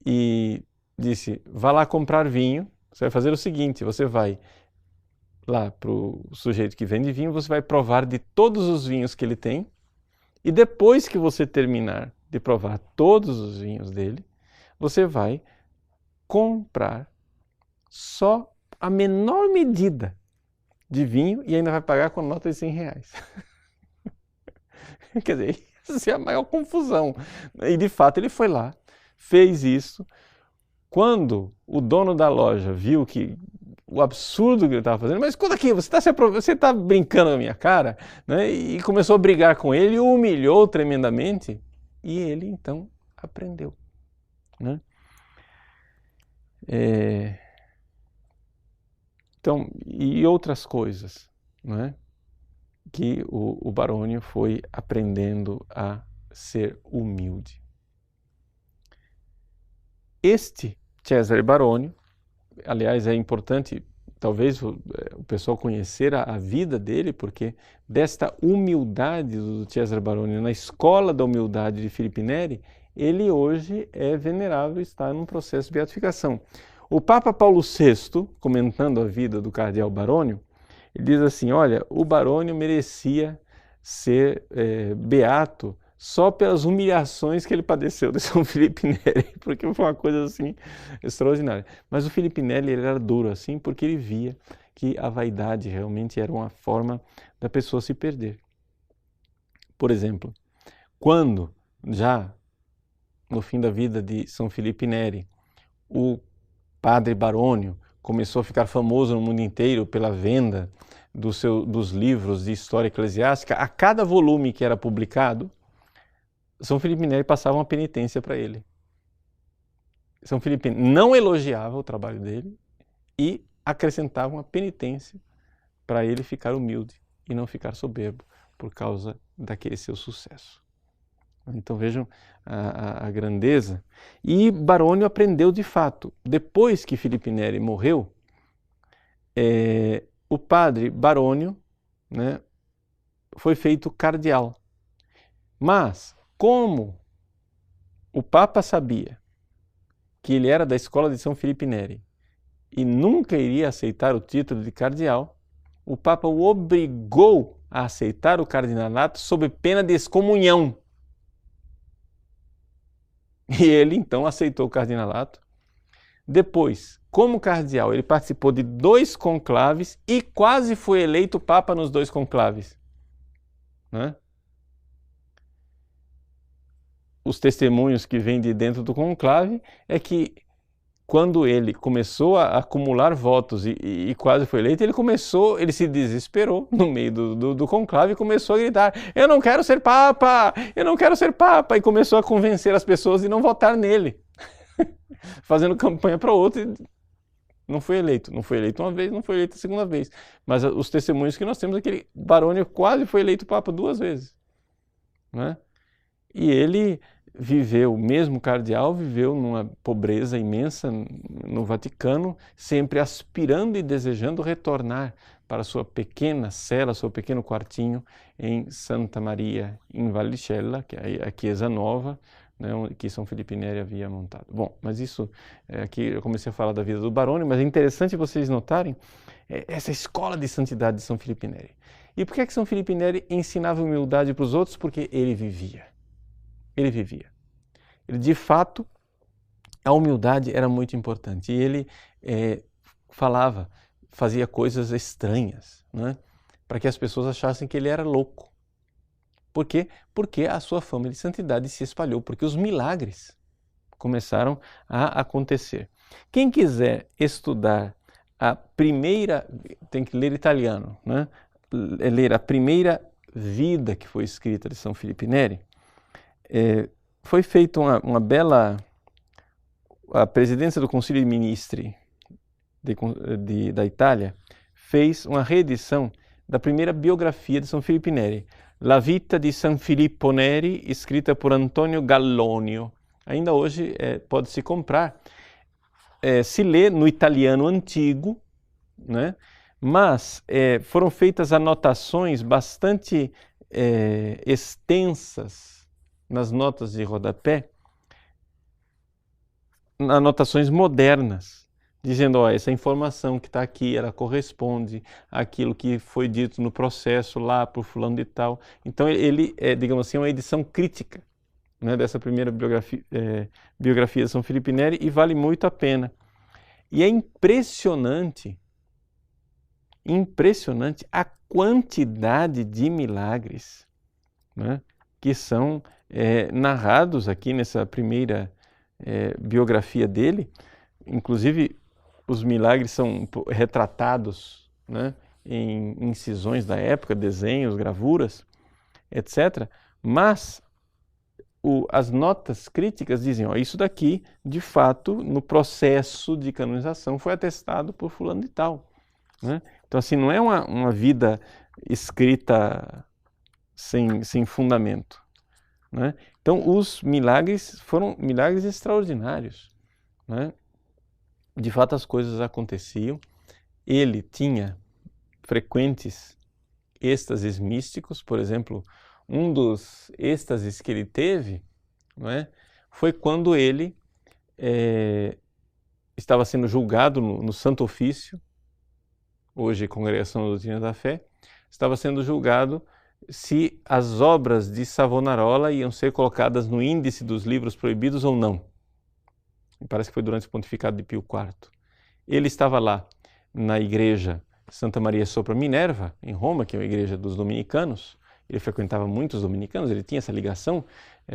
e disse, vá lá comprar vinho, você vai fazer o seguinte, você vai lá para o sujeito que vende vinho, você vai provar de todos os vinhos que ele tem e depois que você terminar de provar todos os vinhos dele, você vai comprar só a menor medida de vinho e ainda vai pagar com a nota de 100 reais. Quer dizer, isso é a maior confusão. E de fato ele foi lá, fez isso. Quando o dono da loja viu que o absurdo que ele estava fazendo, mas escuta aqui, você está brincando na minha cara, né? E começou a brigar com ele, o humilhou tremendamente e ele então aprendeu. Né? Então, e outras coisas, né? Que o Barônio foi aprendendo a ser humilde. Este Cesare Barônio, aliás, é importante talvez o pessoal conhecer a vida dele, porque desta humildade do Cesare Barônio na escola da humildade de Filippo Neri, ele hoje é venerável e está num processo de beatificação. O Papa Paulo VI, comentando a vida do cardeal Barônio, ele diz assim, olha, o Barônio merecia ser beato só pelas humilhações que ele padeceu de São Filippo Neri, porque foi uma coisa assim extraordinária. Mas o Filippo Neri ele era duro assim porque ele via que a vaidade realmente era uma forma da pessoa se perder. Por exemplo, quando já no fim da vida de São Filippo Neri, o padre Barônio começou a ficar famoso no mundo inteiro pela venda dos livros de história eclesiástica, a cada volume que era publicado, São Filippo Neri passava uma penitência para ele. São Filippo não elogiava o trabalho dele e acrescentava uma penitência para ele ficar humilde e não ficar soberbo por causa daquele seu sucesso. Então vejam a grandeza. E Barônio aprendeu de fato. Depois que Filippo Neri morreu, o padre Barônio, né, foi feito cardeal. Mas, como o Papa sabia que ele era da escola de São Filippo Neri e nunca iria aceitar o título de cardeal, o Papa o obrigou a aceitar o cardinalato sob pena de excomunhão. E ele então aceitou o cardinalato. Depois, como cardeal, ele participou de 2 conclaves e quase foi eleito Papa nos 2 conclaves. Né? Os testemunhos que vêm de dentro do conclave é que quando ele começou a acumular votos e quase foi eleito, ele se desesperou no meio do conclave e começou a gritar, eu não quero ser Papa, eu não quero ser Papa, e começou a convencer as pessoas de não votar nele, fazendo campanha para outro, e não foi eleito. Não foi eleito uma vez, não foi eleito a segunda vez, mas os testemunhos que nós temos é que Barônio quase foi eleito Papa 2 vezes. Né? E ele viveu, mesmo cardeal, viveu numa pobreza imensa no Vaticano, sempre aspirando e desejando retornar para sua pequena cela, seu pequeno quartinho em Santa Maria, em Vallicella, que é a Chiesa Nova, né, que São Filippo Neri havia montado. Bom, mas isso, aqui eu comecei a falar da vida do Barônio, mas é interessante vocês notarem essa escola de santidade de São Filippo Neri. E por que São Filippo Neri ensinava humildade para os outros? Porque ele vivia. Ele vivia. Ele, de fato, a humildade era muito importante. E ele fazia coisas estranhas. Né? para que as pessoas achassem que ele era louco. Por quê? Porque a sua fama de santidade se espalhou, porque os milagres começaram a acontecer. Quem quiser estudar a primeira, tem que ler italiano, né? Ler a primeira vida que foi escrita de São Filipe Neri, foi feita uma bela... A presidência do Conselho de Ministri da Itália fez uma reedição da primeira biografia de São Filipe Neri, La Vita di San Filippo Neri, escrita por Antonio Gallonio. Ainda hoje pode-se comprar. Se lê no italiano antigo, né? Mas foram feitas anotações bastante extensas nas notas de rodapé, anotações modernas, dizendo, ó, essa informação que está aqui, ela corresponde àquilo que foi dito no processo lá por fulano de tal. Então ele é, digamos assim, uma edição crítica, né, dessa primeira biografia de São Filipe Neri, e vale muito a pena. E é impressionante a quantidade de milagres, né, que são narrados aqui nessa primeira biografia dele. Inclusive, os milagres são retratados, né, em incisões da época, desenhos, gravuras, etc. Mas as notas críticas dizem, ó, isso daqui, de fato, no processo de canonização, foi atestado por fulano de tal, né? Então, assim, não é uma vida escrita sem fundamento, né? Então, os milagres foram milagres extraordinários, né? De fato, as coisas aconteciam. Ele tinha frequentes êxtases místicos. Por exemplo, um dos êxtases que ele teve, não é, foi quando ele estava sendo julgado no Santo Ofício, hoje Congregação da Doutrina da Fé, estava sendo julgado se as obras de Savonarola iam ser colocadas no índice dos livros proibidos ou não. Parece que foi durante o pontificado de Pio IV. Ele estava lá na igreja Santa Maria sopra Minerva, em Roma, que é a igreja dos dominicanos. Ele frequentava muitos dominicanos, ele tinha essa ligação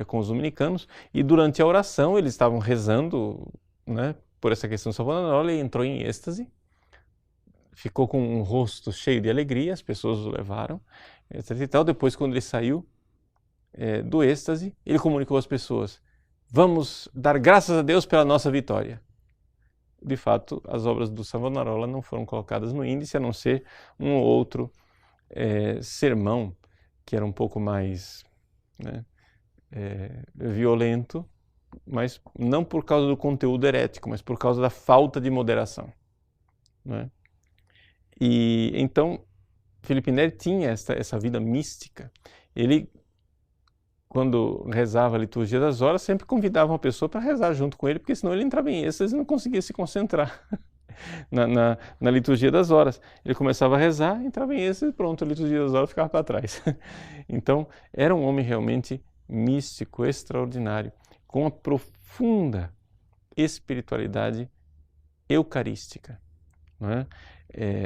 com os dominicanos, e durante a oração eles estavam rezando, né, por essa questão de Savonarola, e entrou em êxtase, ficou com um rosto cheio de alegria, as pessoas o levaram, etc. E tal. Depois, quando ele saiu do êxtase, ele comunicou às pessoas: vamos dar graças a Deus pela nossa vitória. De fato, as obras do Savonarola não foram colocadas no índice, a não ser um ou outro sermão, que era um pouco mais, né, violento, mas não por causa do conteúdo herético, mas por causa da falta de moderação, né? E então, Filipe Neri tinha essa vida mística. Ele, quando rezava a liturgia das horas, sempre convidava uma pessoa para rezar junto com ele, porque senão ele entrava em êxtase e não conseguia se concentrar na liturgia das horas. Ele começava a rezar, entrava em êxtase e pronto, a liturgia das horas ficava para trás. Então, era um homem realmente místico, extraordinário, com uma profunda espiritualidade eucarística, não é?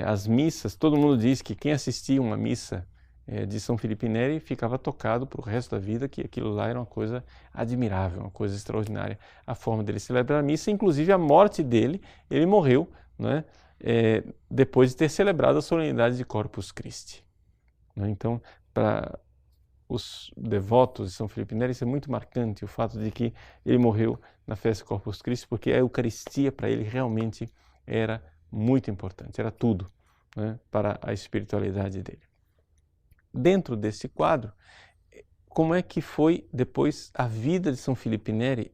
As missas, todo mundo diz que quem assistia uma missa de São Filipe Neri ficava tocado para o resto da vida, que aquilo lá era uma coisa admirável, uma coisa extraordinária. A forma dele celebrar a missa, inclusive a morte dele, ele morreu, né, depois de ter celebrado a solenidade de Corpus Christi. Então, para os devotos de São Filipe Neri, isso é muito marcante, o fato de que ele morreu na festa de Corpus Christi, porque a Eucaristia para ele realmente era muito importante, era tudo, né, para a espiritualidade dele. Dentro desse quadro, como é que foi depois a vida de São Filipe Neri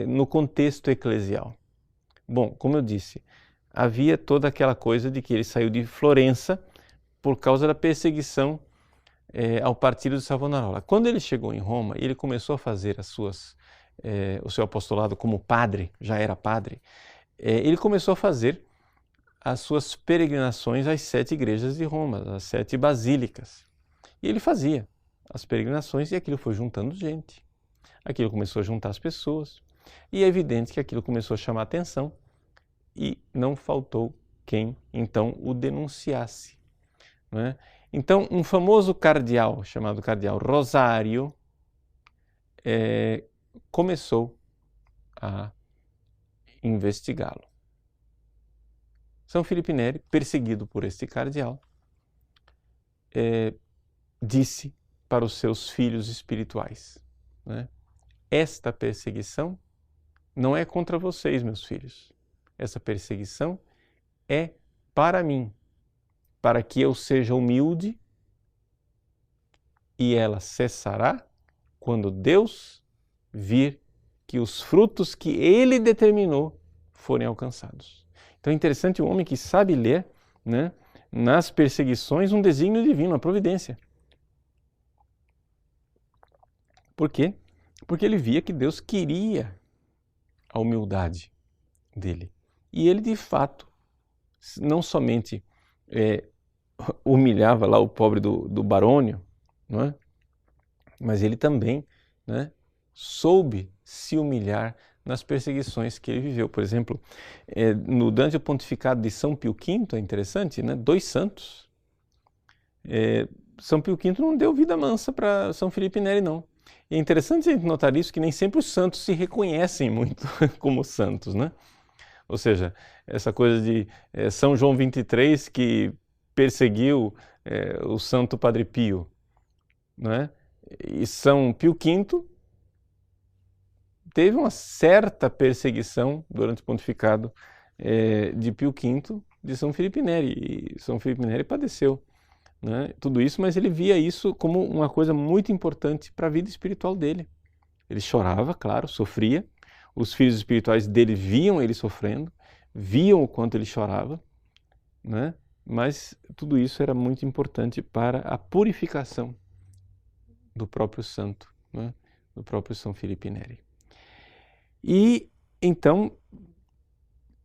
no contexto eclesial? Bom, como eu disse, havia toda aquela coisa de que ele saiu de Florença por causa da perseguição ao partido de Savonarola. Quando ele chegou em Roma, ele começou a fazer o seu apostolado como padre, já era padre. Ele começou a fazer as suas peregrinações às 7 igrejas de Roma, às 7 basílicas. E ele fazia as peregrinações e aquilo foi juntando gente. Aquilo começou a juntar as pessoas. E é evidente que aquilo começou a chamar a atenção e não faltou quem então o denunciasse. né? Então, um famoso cardeal, chamado cardeal Rosário, começou a investigá-lo. São Filipe Neri, perseguido por este cardeal, disse para os seus filhos espirituais, né? Esta perseguição não é contra vocês, meus filhos. Essa perseguição é para mim, para que eu seja humilde, e ela cessará quando Deus vir que os frutos que Ele determinou forem alcançados. Então é interessante o homem que sabe ler, né, nas perseguições um desígnio divino, uma providência. Por quê? Porque ele via que Deus queria a humildade dele. E ele, de fato, não somente humilhava lá o pobre do Barônio, não é? Mas ele também, né, soube se humilhar nas perseguições que ele viveu. Por exemplo, durante o pontificado de São Pio V, é interessante, né, 2 santos. São Pio V não deu vida mansa para São Filipe Neri, não. E é interessante a gente notar isso, que nem sempre os santos se reconhecem muito como santos, né? Ou seja, essa coisa de São João 23 que perseguiu o Santo Padre Pio, né? E São Pio V teve uma certa perseguição durante o pontificado de Pio V de São Filipe Neri. E São Filipe Neri padeceu, né, tudo isso, mas ele via isso como uma coisa muito importante para a vida espiritual dele. Ele chorava, claro, sofria. Os filhos espirituais dele viam ele sofrendo, viam o quanto ele chorava, né? Mas tudo isso era muito importante para a purificação do próprio santo, né? Do próprio São Filipe Neri. E então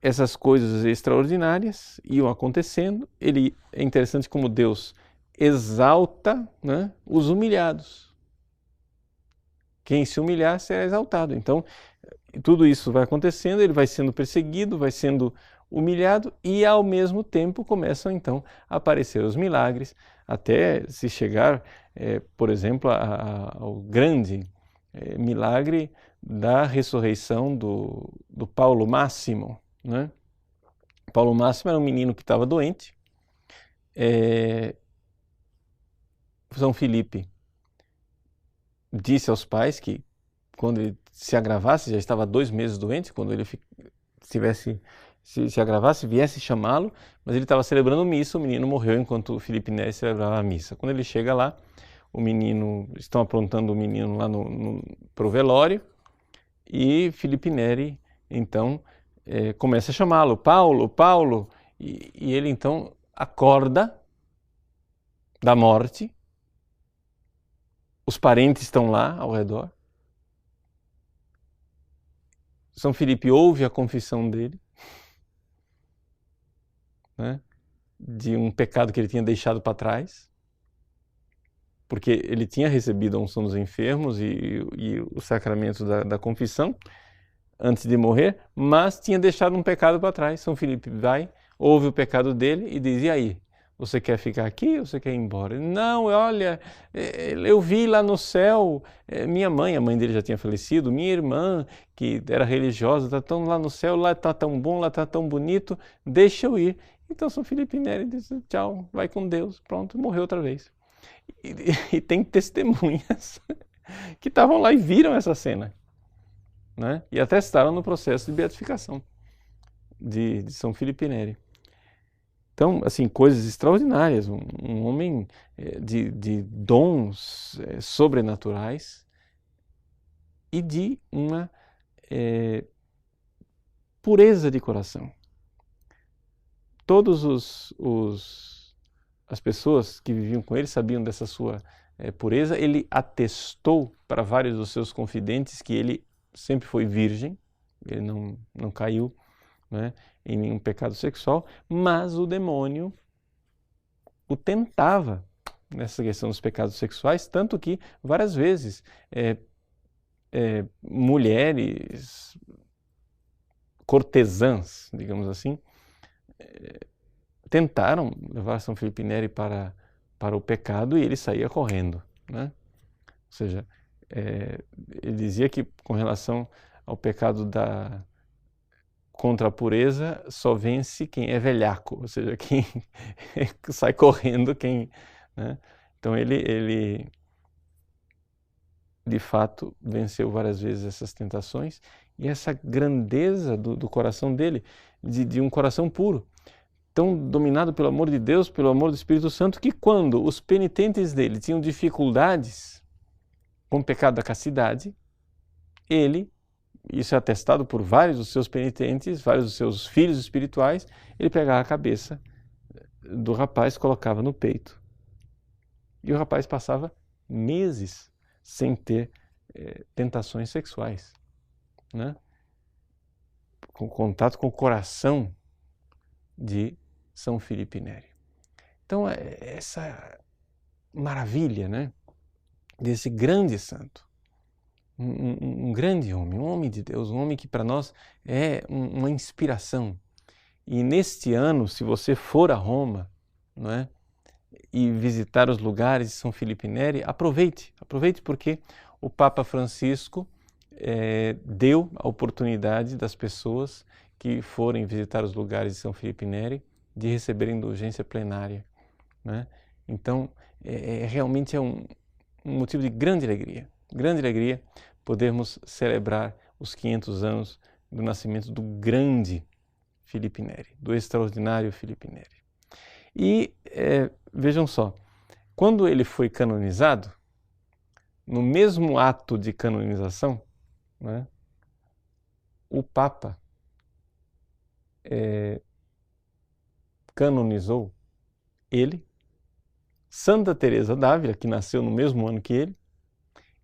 essas coisas extraordinárias iam acontecendo. É interessante como Deus exalta, né, os humilhados. Quem se humilhar será exaltado. Então, tudo isso vai acontecendo, ele vai sendo perseguido, vai sendo humilhado e, ao mesmo tempo, começam então a aparecer os milagres, até se chegar, por exemplo, ao grande milagre da ressurreição do Paulo Máximo, né? Paulo Máximo era um menino que estava doente. São Filipe disse aos pais que quando ele se agravasse, já estava 2 meses doente, quando ele se agravasse, viesse chamá-lo, mas ele estava celebrando missa, o menino morreu enquanto o Filipe Neri celebrava a missa. Quando ele chega lá, estão aprontando o menino lá para o velório, e Filipe Neri, então, começa a chamá-lo, Paulo, Paulo, e ele então acorda da morte. Os parentes estão lá ao redor. São Filipe ouve a confissão dele, né, de um pecado que ele tinha deixado para trás, porque ele tinha recebido a unção dos enfermos e o sacramento da confissão antes de morrer, mas tinha deixado um pecado para trás. São Filipe vai, ouve o pecado dele e diz: e aí? Você quer ficar aqui ou você quer ir embora? Não, olha, eu vi lá no céu, minha mãe, a mãe dele já tinha falecido, minha irmã, que era religiosa, está tão lá no céu, lá está tão bom, lá está tão bonito, deixa eu ir. Então São Filipe Neri disse: tchau, vai com Deus, pronto, morreu outra vez. E tem testemunhas que estavam lá e viram essa cena, né? E atestaram no processo de beatificação de São Filipe Neri. Então, assim, coisas extraordinárias, um homem de dons sobrenaturais e de uma pureza de coração. Todas as pessoas que viviam com ele sabiam dessa sua pureza. Ele atestou para vários dos seus confidentes que ele sempre foi virgem, ele não caiu, né, em nenhum pecado sexual, mas o demônio o tentava nessa questão dos pecados sexuais, tanto que várias vezes mulheres cortesãs, digamos assim, tentaram levar São Filipe Neri para o pecado e ele saía correndo, né? Ou seja, ele dizia que com relação ao pecado contra a pureza só vence quem é velhaco, ou seja, quem sai correndo, né? Então ele de fato venceu várias vezes essas tentações e essa grandeza do coração dele, de um coração puro, tão dominado pelo amor de Deus, pelo amor do Espírito Santo, que quando os penitentes dele tinham dificuldades com o pecado da castidade, isso é atestado por vários dos seus penitentes, vários dos seus filhos espirituais, ele pegava a cabeça do rapaz, colocava no peito. E o rapaz passava meses sem ter tentações sexuais, né? Com contato com o coração de São Filipe Neri. Então, essa maravilha, né, desse grande santo, um grande homem, um homem de Deus, um homem que para nós é uma inspiração. E neste ano, se você for a Roma, não é, e visitar os lugares de São Filipe Neri, aproveite porque o Papa Francisco deu a oportunidade das pessoas que forem visitar os lugares de São Filipe Neri de receberem indulgência plenária, né? Então, realmente é um motivo de grande alegria podermos celebrar os 500 anos do nascimento do grande Filipe Neri, do extraordinário Filipe Neri. E vejam só, quando ele foi canonizado, no mesmo ato de canonização, né, o Papa canonizou ele, Santa Teresa d'Ávila, que nasceu no mesmo ano que ele,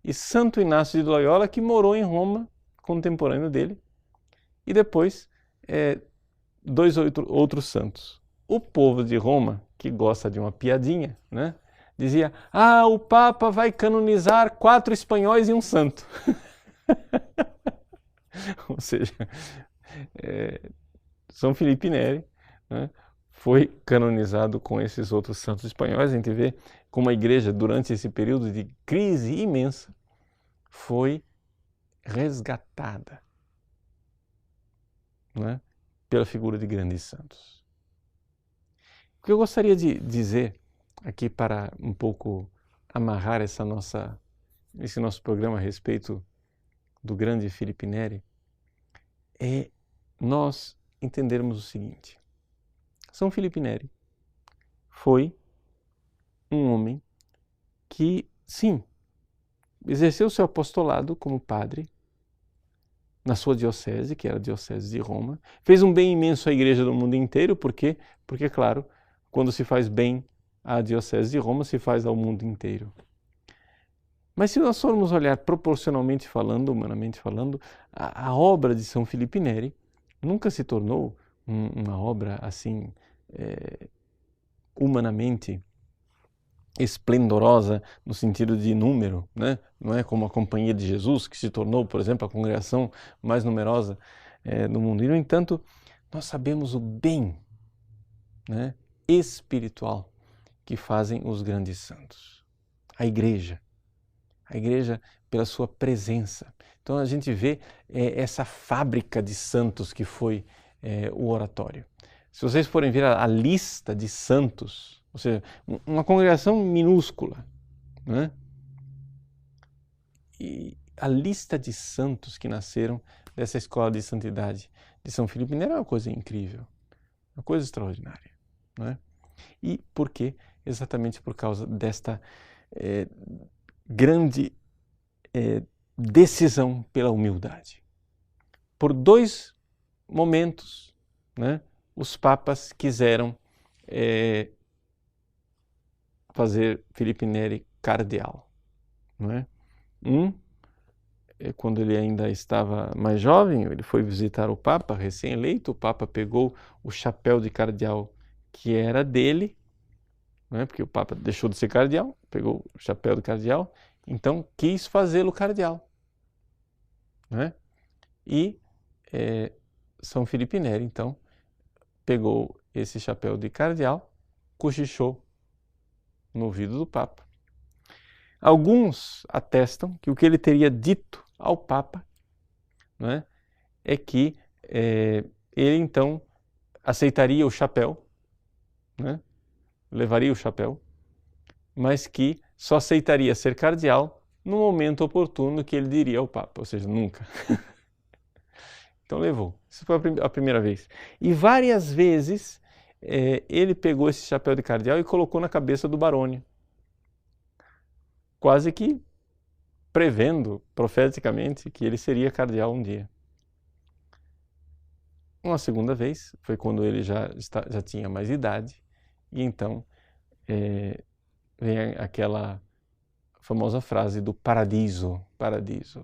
e Santo Inácio de Loyola, que morou em Roma, contemporâneo dele, e depois 2 outros santos. O povo de Roma, que gosta de uma piadinha, né, dizia: o Papa vai canonizar 4 espanhóis e um santo. Ou seja, São Filipe Neri, né, foi canonizado com esses outros santos espanhóis. A gente vê como a igreja, durante esse período de crise imensa, foi resgatada, né, pela figura de grandes santos. O que eu gostaria de dizer aqui para um pouco amarrar esse nosso programa a respeito do grande Filipe Neri é nós entendermos o seguinte: São Filipe Neri foi um homem que, sim, exerceu seu apostolado como padre na sua diocese, que era a diocese de Roma, fez um bem imenso à igreja do mundo inteiro, porque, claro, quando se faz bem à diocese de Roma, se faz ao mundo inteiro. Mas se nós formos olhar proporcionalmente falando, humanamente falando, a obra de São Filipe Neri nunca se tornou uma obra assim humanamente esplendorosa no sentido de número, né? Não é como a Companhia de Jesus, que se tornou, por exemplo, a congregação mais numerosa do mundo. E, no entanto, nós sabemos o bem, né, espiritual que fazem os grandes santos. A igreja pela sua presença. Então a gente vê essa fábrica de santos que foi o oratório. Se vocês forem ver a lista de santos, ou seja, uma congregação minúscula, né? E a lista de santos que nasceram dessa escola de santidade de São Filipe Neri é uma coisa incrível, uma coisa extraordinária, né? E por quê? Exatamente por causa desta grande decisão pela humildade. Por 2 momentos, né, os papas quiseram fazer Filipe Neri cardeal, não é? Quando ele ainda estava mais jovem, ele foi visitar o Papa, recém-eleito. O Papa pegou o chapéu de cardeal que era dele, não é? Porque o Papa deixou de ser cardeal, pegou o chapéu de cardeal, então quis fazê-lo cardeal, né? E São Filipe Neri, então, pegou esse chapéu de cardeal, cochichou no ouvido do Papa. Alguns atestam que o que ele teria dito ao Papa, né, é que ele então aceitaria o chapéu, né, levaria o chapéu, mas que só aceitaria ser cardeal no momento oportuno que ele diria ao Papa, ou seja, nunca. Então levou. Isso foi a primeira vez. E várias vezes ele pegou esse chapéu de cardeal e colocou na cabeça do Barone, quase que prevendo profeticamente que ele seria cardeal um dia. Uma segunda vez foi quando ele já tinha mais idade, e então vem aquela famosa frase do paradiso,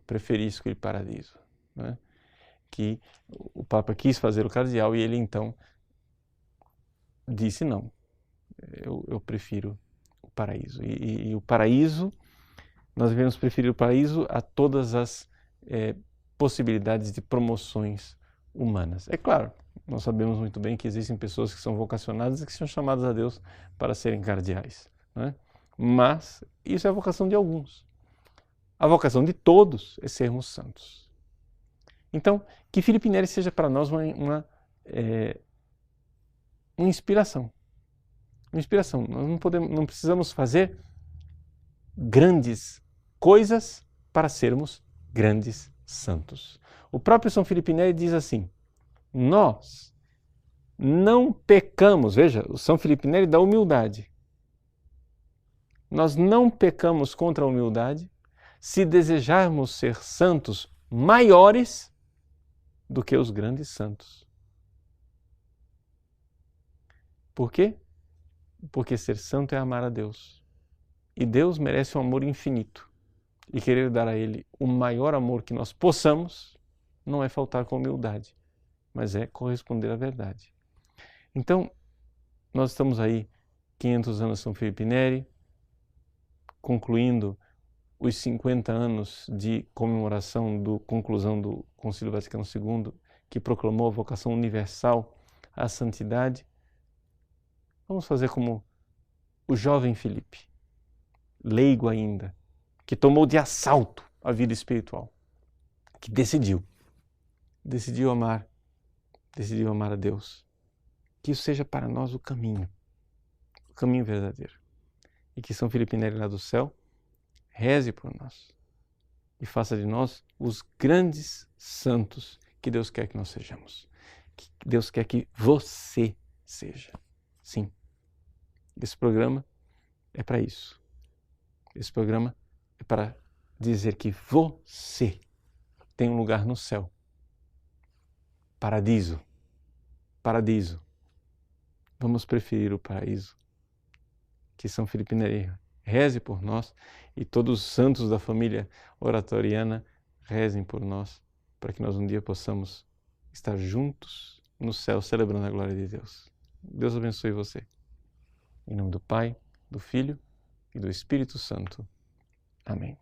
preferisco il paradiso, né? Que o Papa quis fazer o cardeal e ele então disse não, eu prefiro o paraíso. E o paraíso, nós devemos preferir o paraíso a todas as possibilidades de promoções humanas. É claro, nós sabemos muito bem que existem pessoas que são vocacionadas e que são chamadas a Deus para serem cardeais, né? Mas isso é a vocação de alguns. A vocação de todos é sermos santos. Então, que Filipe Neri seja para nós uma inspiração. Uma inspiração. Nós não precisamos fazer grandes coisas para sermos grandes santos. O próprio São Filipe Neri diz assim: nós não pecamos, veja, o São Filipe Neri da humildade. Nós não pecamos contra a humildade se desejarmos ser santos maiores do que os grandes santos. Por quê? Porque ser santo é amar a Deus. E Deus merece um amor infinito. E querer dar a Ele o maior amor que nós possamos não é faltar com humildade, mas é corresponder à verdade. Então, nós estamos aí 500 anos São Filipe Neri, concluindo os 50 anos de comemoração da conclusão do Concílio Vaticano II, que proclamou a vocação universal à santidade. Vamos fazer como o jovem Filipe, leigo ainda, que tomou de assalto a vida espiritual, que decidiu amar a Deus. Que isso seja para nós o caminho verdadeiro. E que São Filipe Neri lá do céu reze por nós e faça de nós os grandes santos que Deus quer que nós sejamos. Que Deus quer que você seja. Sim, esse programa é para isso. Esse programa é para dizer que você tem um lugar no céu. Paradiso. Vamos preferir o paraíso. Que São Filipe Neri reze por nós e todos os santos da família oratoriana rezem por nós, para que nós um dia possamos estar juntos no céu celebrando a glória de Deus. Deus abençoe você. Em nome do Pai, do Filho e do Espírito Santo. Amém.